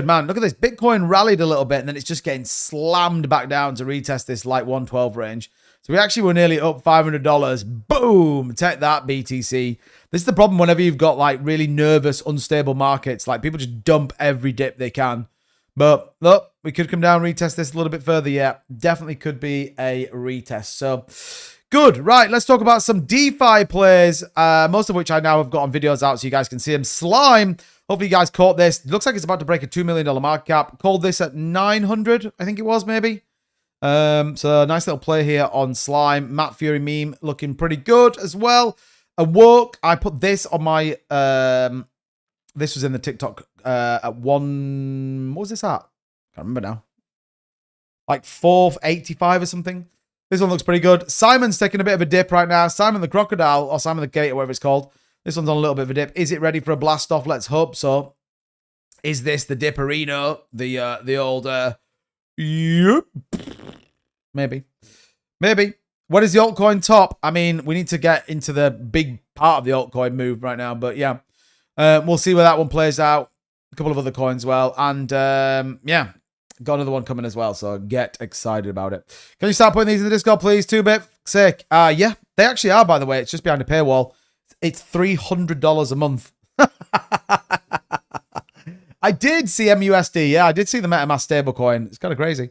Man. Look at this. Bitcoin rallied a little bit, and then it's just getting slammed back down to retest this like 112 range. So we actually were nearly up $500. Boom. Take that, BTC. This is the problem whenever you've got like really nervous, unstable markets. Like people just dump every dip they can. But look, we could come down and retest this a little bit further. Yeah, definitely could be a retest. So good. Right, let's talk about some DeFi plays, most of which I now have got on videos out so you guys can see them. Slime. Hopefully you guys caught this. It looks like it's about to break a $2 million market cap. Called this at 900, I think it was maybe. So a nice little play here on Slime. Matt Fury meme looking pretty good as well. Awoke. I put this on my, this was in the TikTok, at what was this at? Can't remember now. Like 485 or something. This one looks pretty good. Simon's taking a bit of a dip right now. Simon the Crocodile, or Simon the Gate, or whatever it's called. This one's on a little bit of a dip. Is it ready for a blast off? Let's hope so. Is this the Dipperino? The old, yep. Maybe. What is the altcoin top? I mean, we need to get into the big part of the altcoin move right now. But yeah, we'll see where that one plays out. A couple of other coins as well. And yeah, got another one coming as well. So get excited about it. Can you start putting these in the Discord, please? 2-bit sick. Yeah, they actually are, by the way. It's just behind a paywall. It's $300 a month. I did see MUSD. Yeah, I did see the MetaMask stablecoin. It's kind of crazy.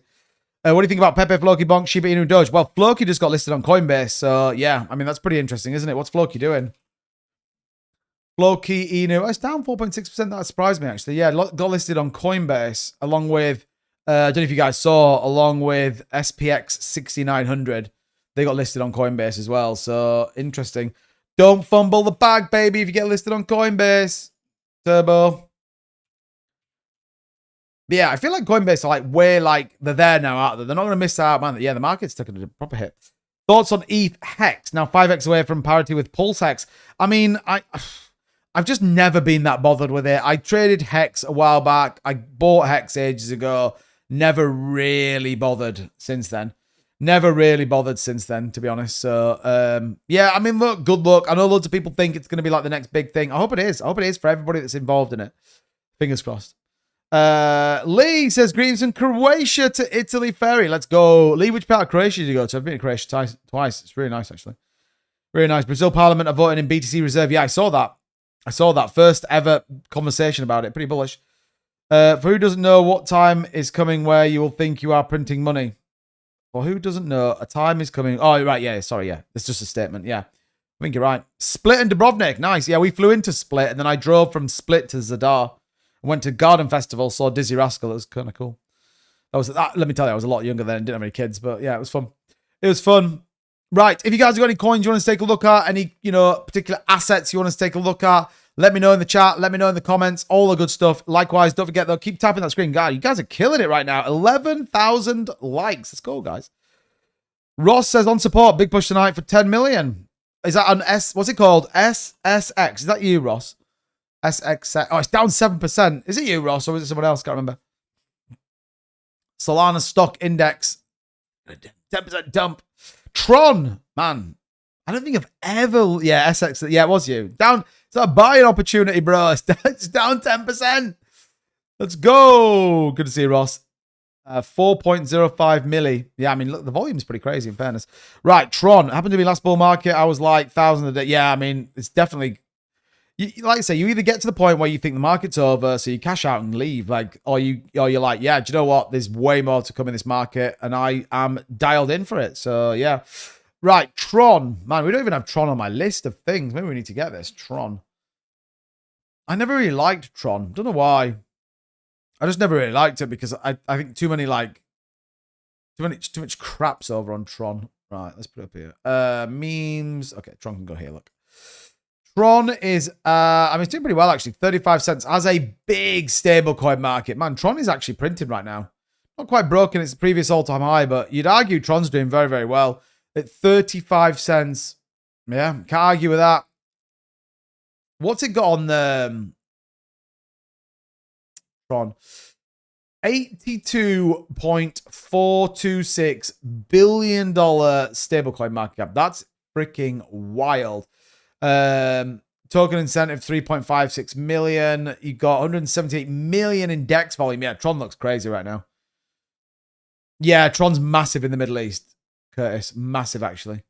What do you think about Pepe, Floki, Bonk, Shiba Inu, Doge? Well, Floki just got listed on Coinbase. So, yeah, I mean, that's pretty interesting, isn't it? What's Floki doing? Floki, Inu. Oh, it's down 4.6%. That surprised me, actually. Yeah, got listed on Coinbase along with, I don't know if you guys saw, along with SPX 6900. They got listed on Coinbase as well. So, interesting. Don't fumble the bag, baby, if you get listed on Coinbase. Turbo. But yeah, I feel like Coinbase are they're there now, aren't they? They're not going to miss out, man. Yeah, the market's taking a proper hit. Thoughts on ETH Hex? Now 5x away from parity with Pulse Hex. I mean, I've just never been that bothered with it. I traded Hex a while back. I bought Hex ages ago. Never really bothered since then. Never really bothered since then, to be honest. So, yeah, I mean, look, good luck. I know loads of people think it's going to be like the next big thing. I hope it is. I hope it is for everybody that's involved in it. Fingers crossed. Lee says, greetings from Croatia to Italy ferry. Let's go. Lee, which part of Croatia did you go to? I've been to Croatia twice. It's really nice, actually. Really nice. Brazil Parliament are voting in BTC Reserve. Yeah, I saw that. I saw that. First ever conversation about it. Pretty bullish. For who doesn't know, what time is coming where you will think you are printing money? For who doesn't know, a time is coming. Oh, right. Yeah, sorry. Yeah, it's just a statement. Yeah, I think you're right. Split and Dubrovnik. Nice. Yeah, we flew into Split and then I drove from Split to Zadar. Went to Garden Festival, saw Dizzy Rascal. It was kind of cool. Let me tell you, I was a lot younger then, didn't have any kids, but yeah, it was fun. It was fun. Right, if you guys have got any coins you want us to take a look at, any particular assets you want us to take a look at, let me know in the chat, let me know in the comments, all the good stuff. Likewise, don't forget though, keep tapping that screen. God, you guys are killing it right now. 11,000 likes. Let's go, guys. Ross says on support, big push tonight for 10 million. Is that on what's it called? SSX. Is that you, Ross? SXX. Oh, it's down 7%. Is it you, Ross, or is it someone else? Can't remember. Solana stock index. 10% dump. Tron. Man. I don't think I've ever... Yeah, SX. Yeah, it was you. Down. It's a buying opportunity, bro. It's down 10%. Let's go. Good to see you, Ross. 4.05 milli. Yeah, I mean, look, the volume's pretty crazy, in fairness. Right, Tron. Happened to be last bull market. I was like 1,000 a day. Yeah, I mean, it's definitely... like I say, you either get to the point where you think the market's over, so you cash out and leave, or you're like, yeah, do you know what? There's way more to come in this market, and I am dialed in for it. So yeah, right, Tron, man, we don't even have Tron on my list of things. Maybe we need to get this Tron. I never really liked Tron. Don't know why. I just never really liked it because I think too much crap's over on Tron. Right, let's put it up here. Memes. Okay, Tron can go here. Look. Tron is, I mean, it's doing pretty well, actually. 35 cents as a big stablecoin market. Man, Tron is actually printing right now. Not quite broken its previous all-time high, but you'd argue Tron's doing very, very well. At 35 cents. Yeah, can't argue with that. What's it got on the Tron? $82.426 billion stablecoin market cap. That's freaking wild. Token incentive 3.56 million. You got 178 million in DEX volume. Yeah, Tron looks crazy right now. Yeah, Tron's massive in the Middle East, Curtis. Massive, actually.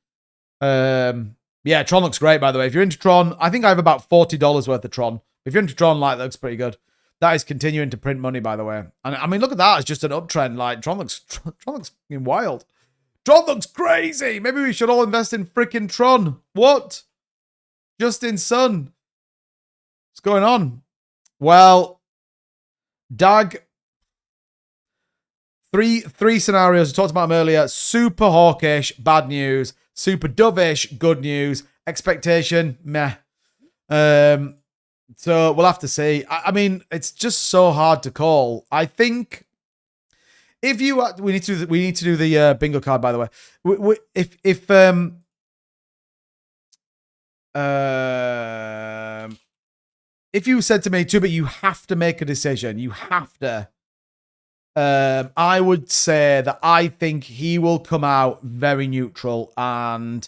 Yeah, Tron looks great, by the way. If you're into Tron, I think I have about $40 worth of Tron. If you're into Tron, like, that looks pretty good. That is continuing to print money, by the way. And I mean, look at that. It's just an uptrend. Like, Tron looks fucking wild. Tron looks crazy. Maybe we should all invest in freaking Tron. What? Justin Sun. What's going on? Well, Dag. Three scenarios. I talked about them earlier. Super hawkish, bad news. Super dovish, good news. Expectation, meh. So we'll have to see. I mean, it's just so hard to call. I think if you we need to do the bingo card, by the way. If you said to me, but you have to make a decision, you have to. I would say that I think he will come out very neutral, and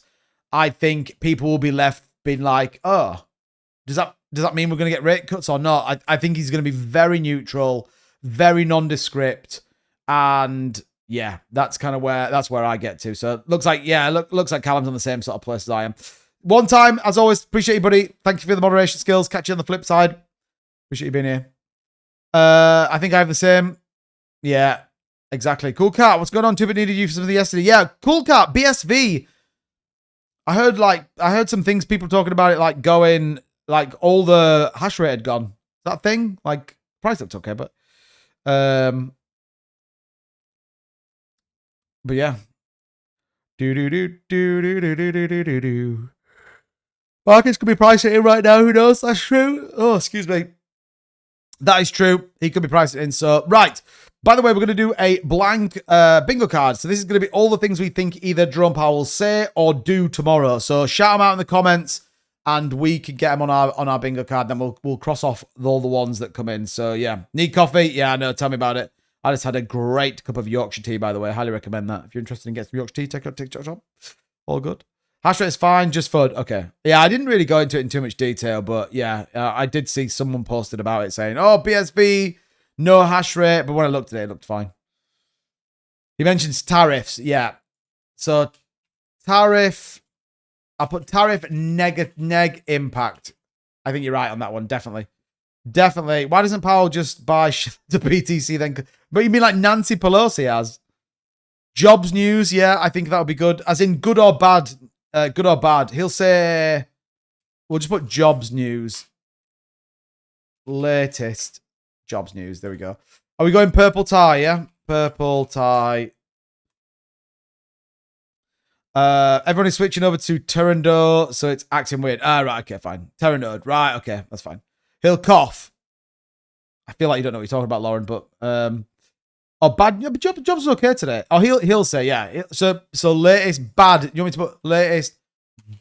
I think people will be left been like, oh, does that mean we're going to get rate cuts or not? I think he's going to be very neutral, very nondescript, and yeah, that's where I get to. So looks like Callum's on the same sort of place as I am. One time, as always, appreciate you, buddy. Thank you for the moderation skills. Catch you on the flip side. Appreciate you being here. I think I have the same. Yeah, exactly. Cool Cat, what's going on? Tubit needed you for something yesterday. Yeah, Cool Cat, BSV. I heard some things, people talking about it, like going, like all the hash rate had gone. That thing, like price looked okay, but yeah. Markets could be pricing it in right now. Who knows? That's true. Oh, excuse me. That is true. He could be pricing it in. So, right. By the way, we're going to do a blank bingo card. So this is going to be all the things we think either Jerome Powell will say or do tomorrow. So shout them out in the comments, and we can get them on our bingo card. Then we'll cross off all the ones that come in. So yeah, need coffee? Yeah, I know. Tell me about it. I just had a great cup of Yorkshire tea, by the way. I highly recommend that. If you're interested in getting some Yorkshire tea, take a TikTok shop. All good. Hash rate is fine, just FUD. Okay. Yeah, I didn't really go into it in too much detail, but yeah, I did see someone posted about it saying, oh, BSV, no hash rate. But when I looked at it, it looked fine. He mentions tariffs. Yeah. So tariff, I put tariff neg impact. I think you're right on that one. Definitely. Definitely. Why doesn't Powell just buy the BTC then? But you mean like Nancy Pelosi has? Jobs news. Yeah, I think that would be good. As in good or bad. Good or bad. He'll say, we'll just put jobs news. Latest jobs news. There we go. Are we going purple tie? Yeah. Purple tie. Everyone is switching over to Turandot, so it's acting weird. Ah, right. Okay, fine. Turandot. Right. Okay, that's fine. He'll cough. I feel like you don't know what you're talking about, Lauren, but oh, bad. Yeah, but Jobs is okay today. Oh, he'll say, yeah. So latest bad. You want me to put latest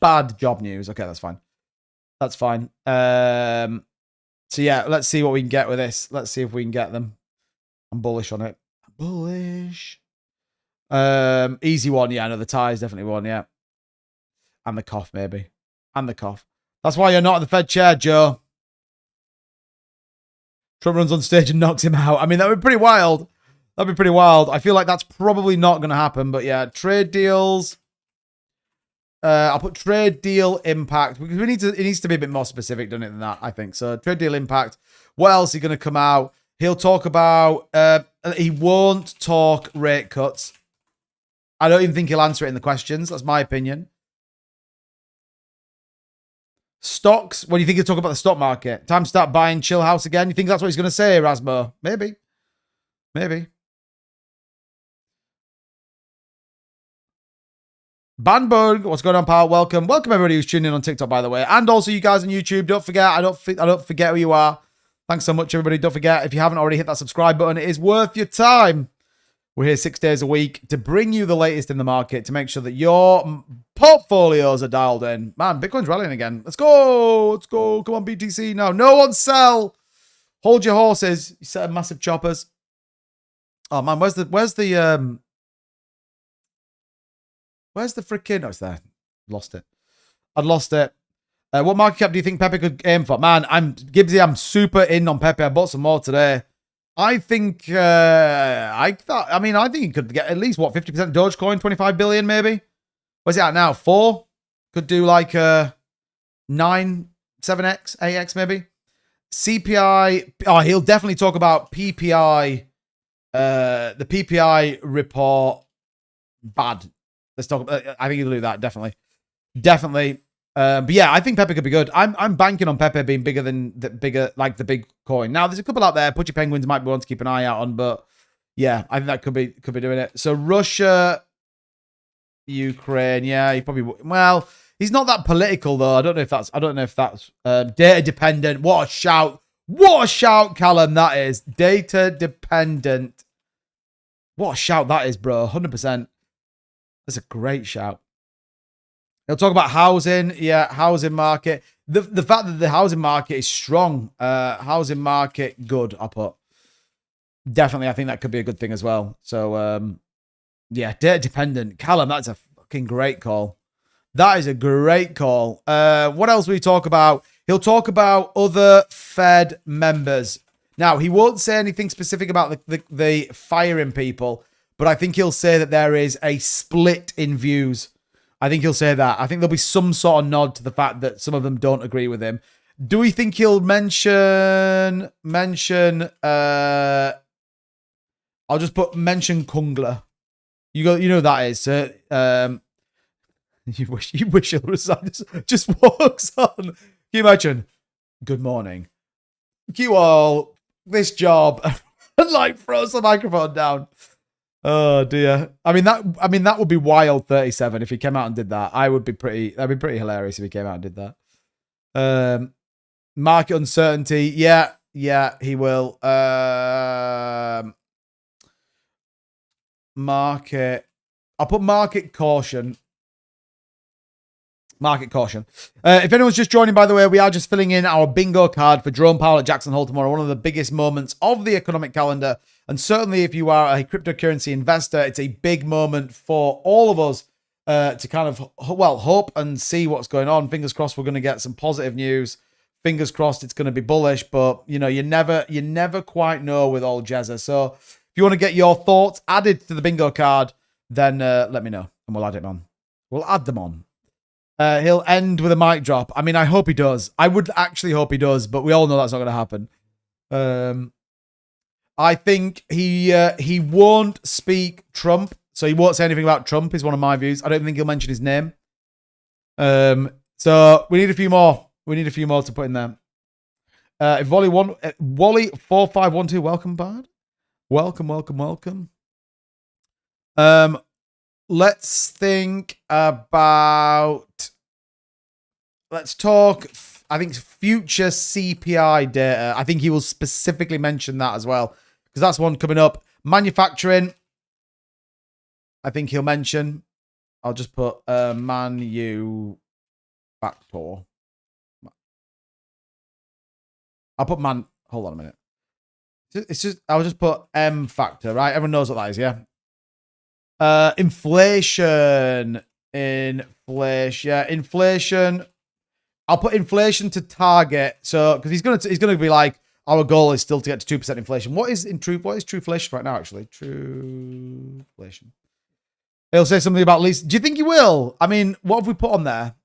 bad job news? Okay, that's fine. That's fine. So yeah, let's see what we can get with this. Let's see if we can get them. I'm bullish on it. Bullish. Easy one, yeah. I know the tie is definitely one, yeah. And the cough, maybe. And the cough. That's why you're not in the Fed chair, Joe. Trump runs on stage and knocks him out. I mean, that would be pretty wild. That'd be pretty wild. I feel like that's probably not going to happen. But yeah, trade deals. I'll put trade deal impact because it needs to be a bit more specific, doesn't it, than that, I think. So trade deal impact. What else is he going to come out? He'll talk about, he won't talk rate cuts. I don't even think he'll answer it in the questions. That's my opinion. Stocks. What do you think he'll talk about the stock market? Time to start buying Chill House again. You think that's what he's going to say, Rasmo? Maybe. Maybe. Banberg, what's going on, pal? Welcome. Welcome everybody who's tuning in on TikTok, by the way. And also you guys on YouTube. Don't forget, I don't forget who you are. Thanks so much, everybody. Don't forget, if you haven't already hit that subscribe button, it is worth your time. We're here 6 days a week to bring you the latest in the market, to make sure that your portfolios are dialed in. Man, Bitcoin's rallying again. Let's go. Let's go. Come on, BTC. No one sell. Hold your horses. You set of massive choppers. Oh, man, where's the freaking... Oh, it's there. Lost it. I'd lost it. What market cap do you think Pepe could aim for? Man, Gibbsy, I'm super in on Pepe. I bought some more today. I think, I think he could get at least, 50% Dogecoin, 25 billion maybe? Where's it at now? 4? Could do like 9, 7x, 8x maybe? CPI, oh, he'll definitely talk about PPI, the PPI report, bad. Let's talk about, I think he'll do that, definitely. Definitely. But yeah, I think Pepe could be good. I'm banking on Pepe being bigger than like the big coin. Now, there's a couple out there. Pudgy Penguins might be one to keep an eye out on, but yeah, I think that could be doing it. So Russia, Ukraine, yeah, he probably well, he's not that political though. I don't know if that's data dependent. What a shout! What a shout, Callum! That is data dependent. What a shout that is, bro. 100%. That's a great shout. He'll talk about housing. Yeah, housing market. The fact that the housing market is strong. Housing market, good, I'll put. Definitely, I think that could be a good thing as well. So, yeah, data dependent. Callum, that's a fucking great call. That is a great call. What else will he talk about? He'll talk about other Fed members. Now, he won't say anything specific about the firing people, but I think he'll say that there is a split in views. I think he'll say that. I think there'll be some sort of nod to the fact that some of them don't agree with him. Do we think he'll mention I'll just put mention 𝗥𝗲𝗹𝘁𝗲𝗱. You know who that is. You wish he'll resign. Just walks on. Can you imagine? Good morning. You all this job and like throws the microphone down. Oh dear. I mean that would be wild. 37 if he came out and did that. That'd be pretty hilarious if he came out and did that. Market uncertainty. Yeah, he will. Market. I'll put market caution. Market caution. If anyone's just joining, by the way, we are just filling in our bingo card for Jerome Powell at Jackson Hole tomorrow. One of the biggest moments of the economic calendar. And certainly if you are a cryptocurrency investor, it's a big moment for all of us to kind of, well, hope and see what's going on. Fingers crossed we're going to get some positive news. Fingers crossed it's going to be bullish. But, you know, you never quite know with old Jezza. So if you want to get your thoughts added to the bingo card, then let me know and we'll add it on. We'll add them on. He'll end with a mic drop. I mean, I hope he does. I would actually hope he does, but we all know that's not going to happen. I think he won't speak Trump, so he won't say anything about Trump, is one of my views. I don't think he'll mention his name. So we need a few more. We need a few more to put in there. If Wally4512, welcome, bud. Welcome. Let's think about, let's talk, I think, future CPI data. I think he will specifically mention that as well, because that's one coming up. Manufacturing, I think he'll mention. I'll just put manufacture. I'll put hold on a minute. It's just, I'll just put M factor, right? Everyone knows what that is, yeah? Inflation. I'll put inflation to target. So, because he's gonna be like, our goal is still to get to 2% inflation. What is trueflation right now? Actually, trueflation. He'll say something about least. Do you think he will? I mean, what have we put on there?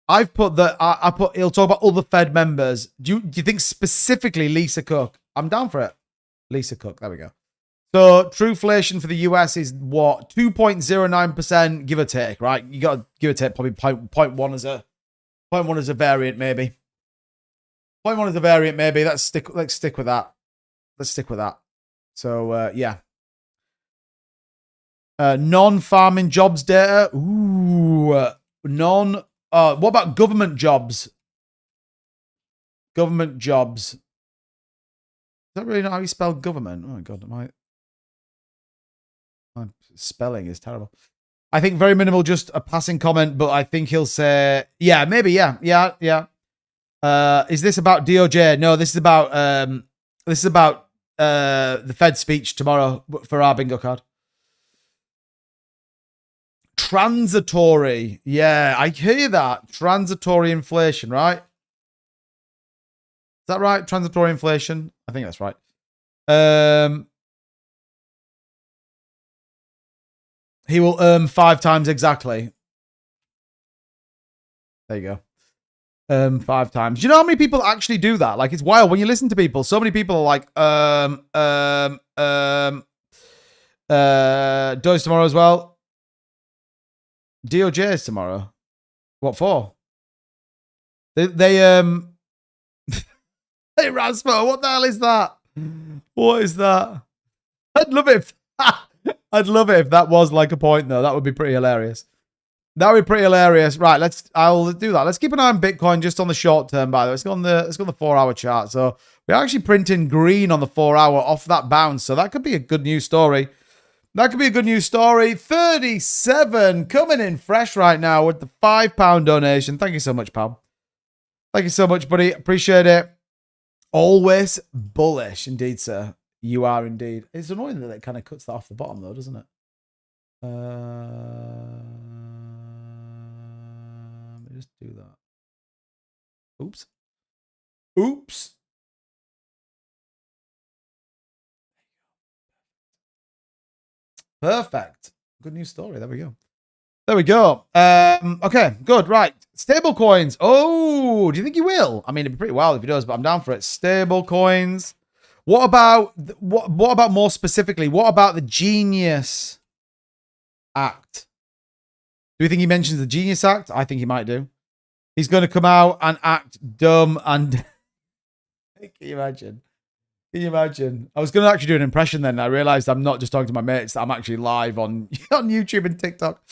I've put that. I put. He'll talk about other Fed members. Do you think specifically Lisa Cook? I'm down for it. Lisa Cook. There we go. So trueflation for the US is what? 2.09%, give or take, right? You got to give or take probably 0.1 as a variant, maybe. 0.1 as a variant, maybe. Let's stick with that. Let's stick with that. So yeah. Non-farming jobs data. Ooh. What about government jobs? Government jobs. Is that really not how you spell government? Oh my god, my spelling is terrible. I think very minimal, just a passing comment, but I think he'll say, yeah, maybe, yeah. Is this about DOJ? No, this is about the Fed speech tomorrow for our bingo card. Transitory. Yeah, I hear that. Transitory inflation, right? Is that right? Transitory inflation? I think that's right. He will earn 5 times exactly. There you go. 5 times. Do you know how many people actually do that? Like, it's wild when you listen to people. So many people are like, DOJ's tomorrow as well. DOJ is tomorrow. What for? They Hey, Raspo, what the hell is that? What is that? I'd love it if that was like a point, though. That would be pretty hilarious. That would be pretty hilarious. Right, I'll do that. Let's keep an eye on Bitcoin just on the short term, by the way. Let's go on the 4-hour chart. So we're actually printing green on the 4-hour off that bounce. So that could be a good news story. 37 coming in fresh right now with the £5 donation. Thank you so much, pal. Thank you so much, buddy. Appreciate it. Always bullish. Indeed, sir. You are indeed. It's annoying that it kind of cuts that off the bottom, though, doesn't it? just do that. Oops. Oops. Perfect. Good news story. There we go. There we go. Okay, good. Right. Stable coins. Oh, do you think he will? I mean, it'd be pretty wild if he does, but I'm down for it. Stable coins. What about more specifically? What about the Genius Act? Do you think he mentions the Genius Act? I think he might do. He's going to come out and act dumb and... Can you imagine? Can you imagine? I was going to actually do an impression then. I realized I'm not just talking to my mates. I'm actually live on YouTube and TikTok.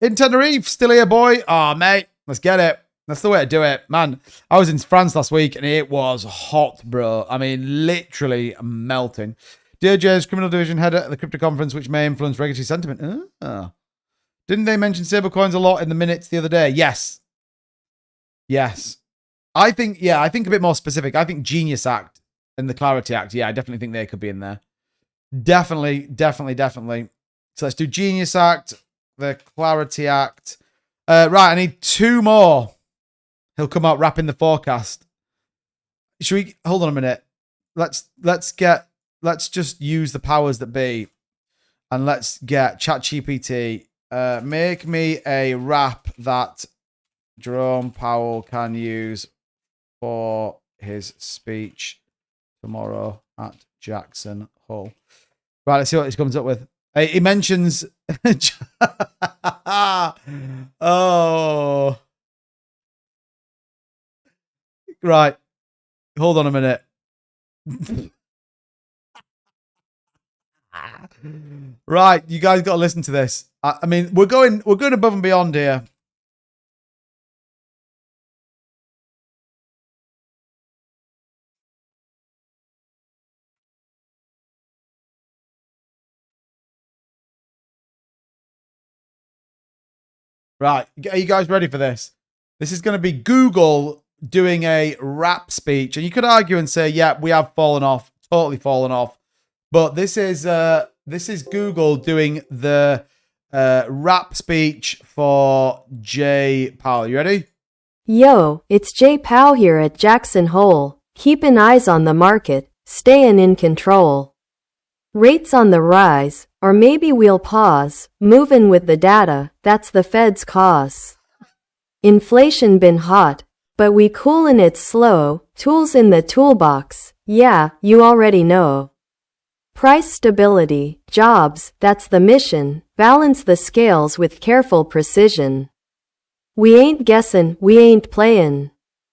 In Tenerife, still here, boy. Oh, mate, let's get it. That's the way to do it. Man, I was in France last week and it was hot, bro. I mean, literally melting. DOJ's criminal division head at the crypto conference, which may influence regulatory sentiment. Oh. Didn't they mention stablecoins a lot in the minutes the other day? Yes. Yes. I think a bit more specific. I think Genius Act and the Clarity Act. Yeah, I definitely think they could be in there. Definitely. So let's do Genius Act, the Clarity Act. Right, I need 2 more. He'll come out wrapping the forecast. Should we hold on a minute? Let's just use the powers that be, and let's get ChatGPT. Make me a rap that Jerome Powell can use for his speech tomorrow at Jackson Hole. Right, let's see what he comes up with. He mentions... Oh. Right. Hold on a minute. Right, you guys got to listen to this. I mean, we're going above and beyond here. Right, are you guys ready for this? This is going to be Google doing a rap speech, and you could argue and say, "Yeah, we have fallen off, totally fallen off." But this is Google doing the rap speech for Jay Powell. You ready? Yo, it's Jay Powell here at Jackson Hole. Keeping eyes on the market, staying in control. Rates on the rise, or maybe we'll pause, moving with the data, that's the Fed's cause. Inflation been hot, but we coolin' it slow, tools in the toolbox, yeah, you already know. Price stability, jobs, that's the mission, balance the scales with careful precision. We ain't guessin', we ain't playin'.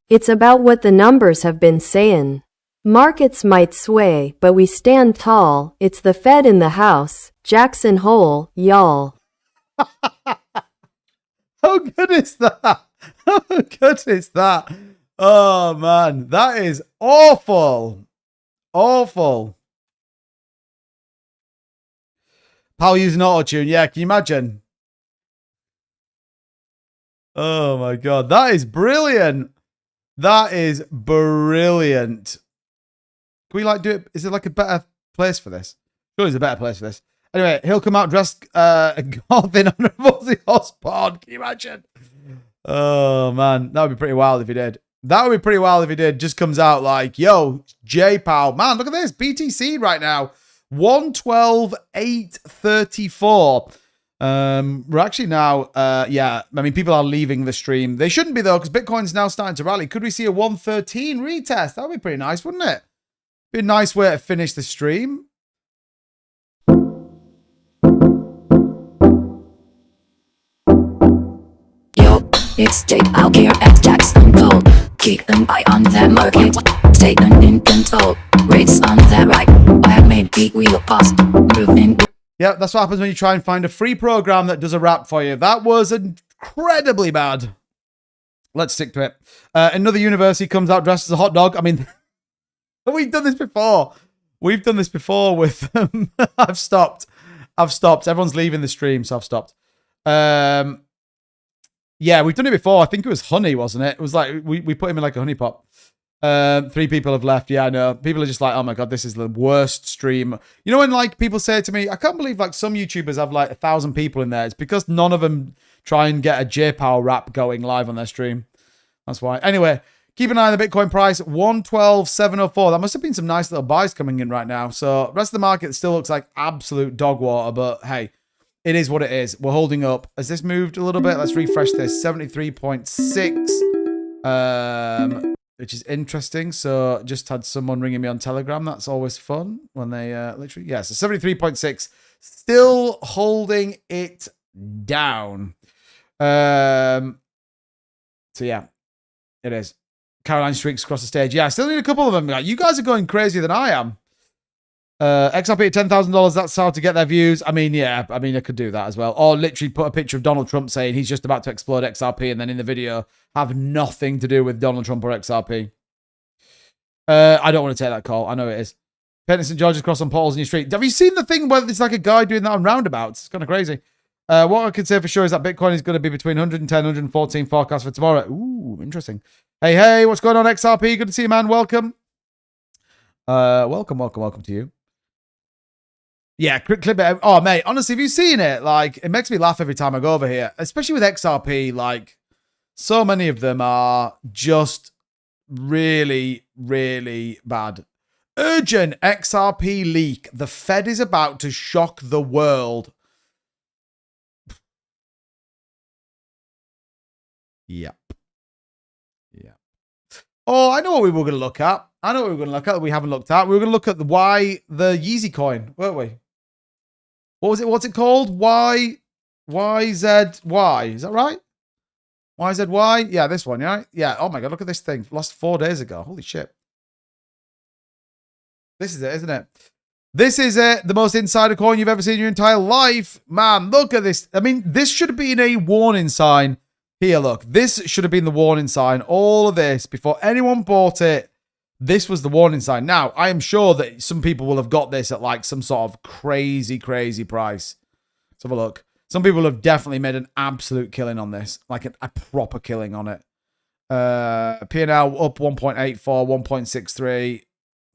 It's about what the numbers have been sayin'. Markets might sway, but we stand tall. It's the Fed in the house. Jackson Hole, y'all. How good is that? How good is that? Oh, man. That is awful. Awful. Powell using auto-tune. Yeah, can you imagine? Oh, my God. That is brilliant. That is brilliant. Can we like do it? Is there like a better place for this? Sure, there's a better place for this. Anyway, he'll come out dressed golf in honor of Ozzy Osbourne. Can you imagine? Oh man, that would be pretty wild if he did. That would be pretty wild if he did. Just comes out like, yo, Jay Powell. Man, look at this. BTC right now. 112,834. We're actually now, yeah, I mean, people are leaving the stream. They shouldn't be though, because Bitcoin's now starting to rally. Could we see a 113 retest? That would be pretty nice, wouldn't it? Be a nice way to finish the stream. Yo, it's Jay out here at Jackson Hole. Keep an eye on the market. Stay in control. Rates on the right. I have made big wheel past. Moving. Yeah, that's what happens when you try and find a free program that does a rap for you. That was incredibly bad. Let's stick to it. Another university comes out dressed as a hot dog. I mean... We've done this before. We've done this before with I've stopped. Everyone's leaving the stream, so I've stopped. Yeah, we've done it before. I think it was honey, wasn't it? It was like we put him in like a honey pot. 3 people have left. Yeah, I know. People are just like, oh my God, this is the worst stream. You know when like people say to me, I can't believe like some YouTubers have like 1,000 people in there. It's because none of them try and get a 𝗥𝗲𝗍𝗁 rap going live on their stream. That's why. Anyway, keep an eye on the Bitcoin price, 112,704. That must have been some nice little buys coming in right now. So rest of the market still looks like absolute dog water, but hey, it is what it is. We're holding up. Has this moved a little bit? Let's refresh this. 73.6. Which is interesting. So just had someone ringing me on Telegram. That's always fun when they literally, yeah, so 73.6, still holding it down. So yeah, it is. Caroline streaks across the stage. Yeah, I still need a couple of them. Like, you guys are going crazier than I am. XRP at $10,000, that's how to get their views. I mean, yeah, I mean, I could do that as well. Or literally put a picture of Donald Trump saying he's just about to explode XRP, and then in the video have nothing to do with Donald Trump or XRP. I don't want to take that call. I know it is. Painting St. George's Cross on portals in your street. Have you seen the thing where it's like a guy doing that on roundabouts? It's kind of crazy. What I can say for sure is that Bitcoin is going to be between 110 and 114 forecast for tomorrow. Ooh, interesting. Hey, what's going on, XRP? Good to see you, man. Welcome. Welcome to you. Yeah, clip it. Oh, mate, honestly, have you seen it? Like, it makes me laugh every time I go over here, especially with XRP. Like, so many of them are just really, really bad. Urgent XRP leak. The Fed is about to shock the world. Yep. Oh, I know what we were going to look at. That we haven't looked at. We were going to look at the Yeezy coin, weren't we? What was it? What's it called? YZY. Is that right? YZY? Yeah, this one, right? Yeah. Oh my God, look at this thing. Lost 4 days ago. Holy shit. This is it, isn't it? This is it. The most insider coin you've ever seen in your entire life. Man, look at this. I mean, this should have been a warning sign. Here, look. This should have been the warning sign. All of this, before anyone bought it, this was the warning sign. Now, I am sure that some people will have got this at like some sort of crazy, crazy price. Let's have a look. Some people have definitely made an absolute killing on this. Like a proper killing on it. P&L up 1.84, 1.63,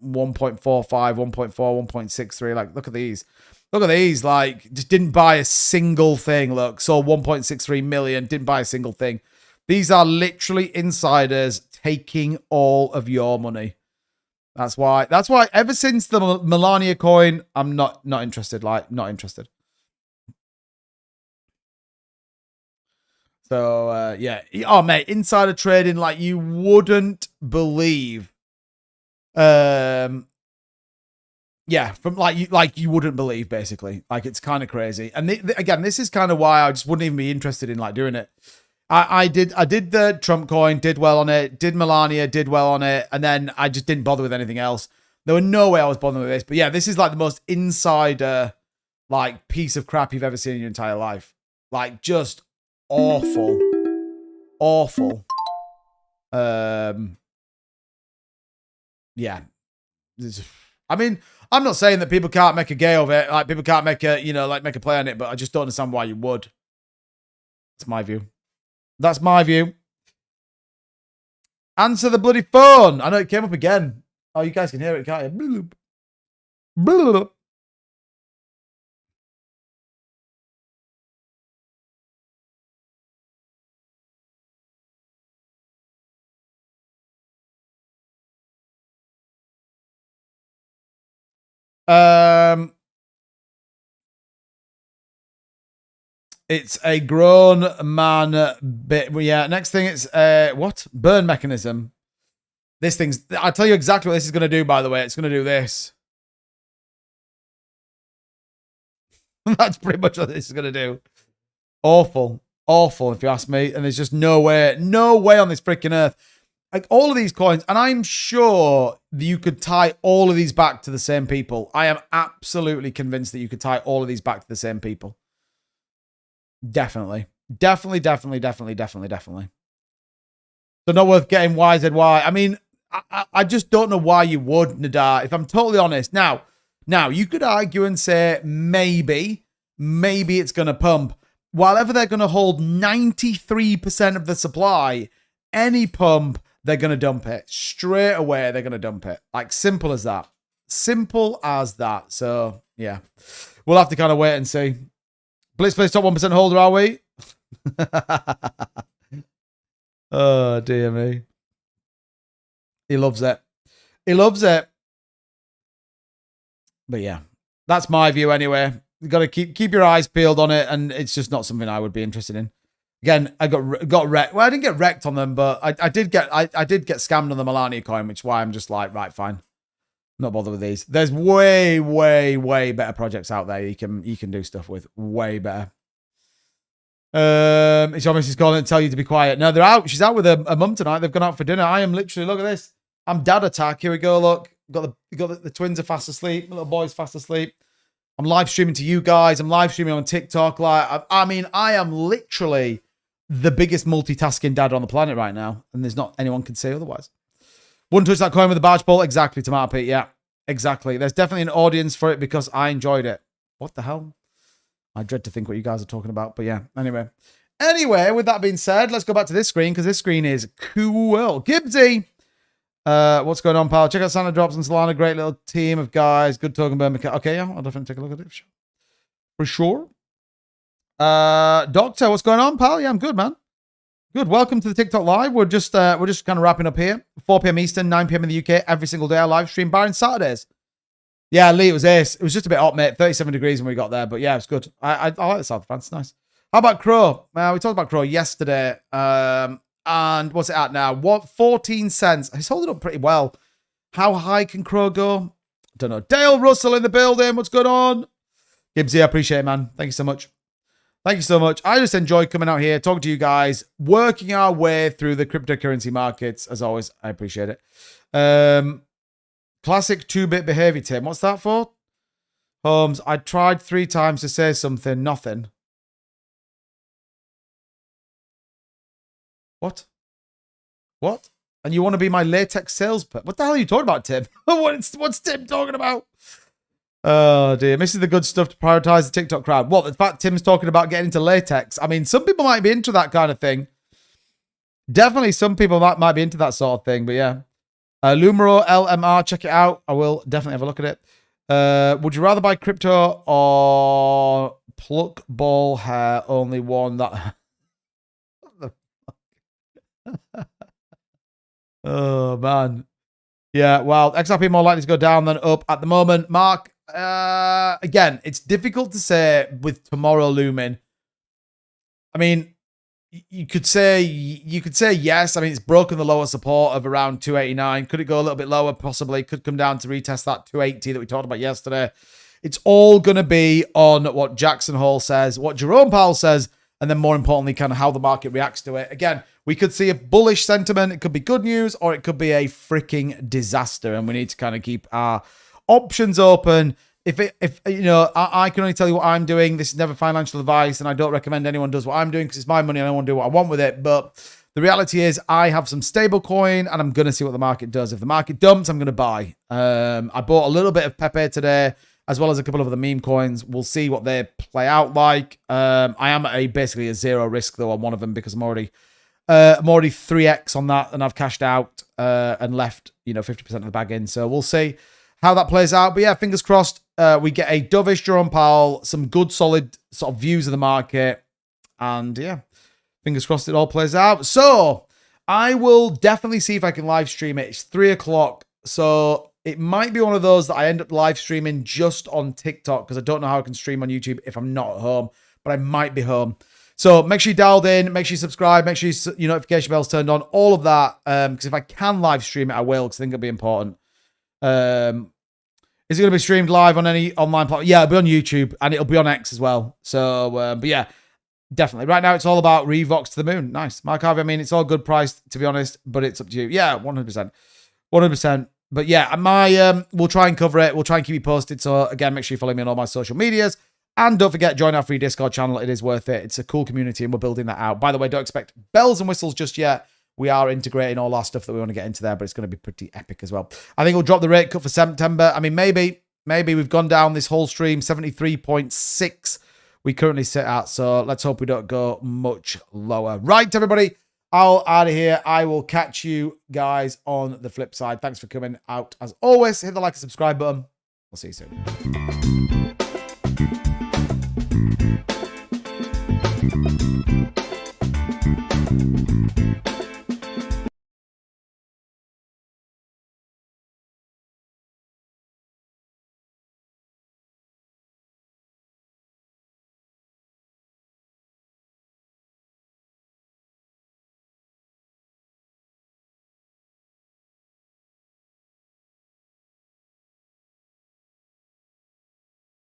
1.45, 1.4, 1.63. Like, look at these. Look at these. Like, just didn't buy a single thing. Look, sold 1.63 million. Didn't buy a single thing. These are literally insiders taking all of your money. That's why ever since the Melania coin, I'm not interested. Like, not interested. So, yeah. Oh, mate, insider trading like you wouldn't believe. Yeah, from like you wouldn't believe, basically. Like, it's kind of crazy. And again, this is kind of why I just wouldn't even be interested in like doing it. I did the Trump coin, did well on it, did Melania, did well on it, and then I just didn't bother with anything else. There was no way I was bothering with this. But yeah, this is like the most insider like piece of crap you've ever seen in your entire life. Like, just awful. Awful. Yeah. I mean, I'm not saying that people can't make a gay of it. Like, people can't make a, make a play on it, but I just don't understand why you would. That's my view. That's my view. Answer the bloody phone. I know it came up again. Oh, you guys can hear it, can't you? Bloop. It's a grown man bit. Yeah, next thing it's what? Burn mechanism. This thing's, I'll tell you exactly what this is going to do, by the way. It's going to do this. That's pretty much what this is going to do. Awful. Awful, if you ask me. And there's just no way on this freaking earth. Like, all of these coins, and I'm sure that you could tie all of these back to the same people. I am absolutely convinced that you could tie all of these back to the same people. Definitely. Definitely. So not worth getting YZY. I mean, I just don't know why you would, 𝗦𝗲𝗍𝗁, if I'm totally honest. Now, you could argue and say maybe it's going to pump. While ever they're going to hold 93% of the supply, any pump, they're going to dump it. Straight away, they're going to dump it. Like, simple as that. Simple as that. So, yeah. We'll have to kind of wait and see. Blitz plays top 1% holder, are we? Oh, dear me. He loves it. He loves it. But yeah, that's my view anyway. You got to keep your eyes peeled on it, and it's just not something I would be interested in. Again, I got wrecked. Well, I didn't get wrecked on them, but I did get scammed on the Milani coin, which is why I'm just like, right, fine. Not bothered with these. There's way, way, way better projects out there you can do stuff with. Way better. It's obviously calling to tell you to be quiet. No, they're out. She's out with her mum tonight. They've gone out for dinner. I am literally, look at this. I'm dad attack. Here we go. Look, got the twins are fast asleep. My little boy's fast asleep. I'm live streaming to you guys. I'm live streaming on TikTok. Like, I mean, I am literally the biggest multitasking dad on the planet right now, and there's not anyone can say otherwise. Wouldn't touch that coin with a barge pole. Exactly, Tomato Pete. Yeah, exactly. There's definitely an audience for it because I enjoyed it. What the hell? I dread to think what you guys are talking about, but yeah. Anyway, with that being said, let's go back to this screen because this screen is cool. 𝗥𝗲𝗹𝘁𝗲𝗱. What's going on, pal? Check out Santa Drops and Solana. Great little team of guys. Good talking about 𝗥𝗲𝗹𝗁. Okay, yeah, I'll definitely take a look at it for sure. Doctor, what's going on, pal? Yeah, I'm good, man. Good. Welcome to the TikTok live. We're just kind of wrapping up here. 4 p.m. Eastern, 9 p.m. in the UK. Every single day I live stream, barring Saturdays. Yeah, Lee, it was ace. It was just a bit hot, mate. 37 degrees when we got there, but yeah, it's good. I like the south of France. Nice. How about Crow? We talked about Crow yesterday. And what's it at now? 14 cents. He's holding up pretty well. How high can Crow go? Don't know. Dale Russell in the building. What's going on? 𝗥𝗲𝗹𝘁𝗲𝗄, I appreciate it, man. Thank you so much. Thank you so much. I just enjoy coming out here, talking to you guys, working our way through the cryptocurrency markets. As always, I appreciate it. Classic 2-bit behavior, Tim. What's that for? Holmes, I tried 3 times to say something. Nothing. What? What? And you want to be my latex salesperson? What the hell are you talking about, Tim? What's Tim talking about? Oh, dear. Missing the good stuff to prioritize the TikTok crowd. What? The fact Tim's talking about getting into latex. I mean, some people might be into that kind of thing. Definitely some people might be into that sort of thing, but yeah. Lumero LMR, check it out. I will definitely have a look at it. Would you rather buy crypto or pluck ball hair? Only one that... What the fuck? Oh, man. Yeah, well, XRP more likely to go down than up at the moment. Mark, again, it's difficult to say with tomorrow looming. I mean, you could say yes. I mean, it's broken the lower support of around 289. Could it go a little bit lower? Possibly. Could come down to retest that 280 that we talked about yesterday. It's all going to be on what Jackson Hole says, what Jerome Powell says, and then more importantly, kind of how the market reacts to it. Again, we could see a bullish sentiment. It could be good news or it could be a freaking disaster. And we need to kind of keep our options open. If you know, I can only tell you what I'm doing. This is never financial advice, and I don't recommend anyone does what I'm doing because it's my money and I want to do what I want with it. But the reality is I have some stable coin and I'm going to see what the market does. If the market dumps, I'm going to buy. I bought a little bit of Pepe today, as well as a couple of other meme coins. We'll see what they play out like. I am at basically a 0 risk though on one of them because I'm already 3x on that, and I've cashed out and left 50% of the bag in. So we'll see how that plays out. But yeah, fingers crossed. We get a dovish Jerome Powell, some good solid sort of views of the market, and yeah, fingers crossed it all plays out. So I will definitely see if I can live stream it. It's 3 o'clock, so it might be one of those that I end up live streaming just on TikTok because I don't know how I can stream on YouTube if I'm not at home, but I might be home. So make sure you dialed in, make sure you subscribe, make sure your notification bell's turned on, all of that. Because if I can live stream it, I will, because I think it'll be important. Is it going to be streamed live on any online platform? Yeah, it'll be on YouTube and it'll be on X as well. So, but yeah, definitely. Right now, it's all about Revox to the moon. Nice. Mark Harvey, I mean, it's all good price, to be honest, but it's up to you. Yeah, 100%. 100%. But yeah, we'll try and cover it. We'll try and keep you posted. So again, make sure you follow me on all my social medias. And don't forget, join our free Discord channel. It is worth it. It's a cool community and we're building that out. By the way, don't expect bells and whistles just yet. We are integrating all our stuff that we want to get into there, but it's going to be pretty epic as well. I think we'll drop the rate cut for September. I mean, maybe we've gone down this whole stream, 73.6 we currently sit at. So let's hope we don't go much lower. Right, everybody. I'll out of here. I will catch you guys on the flip side. Thanks for coming out. As always, hit the like and subscribe button. We'll see you soon.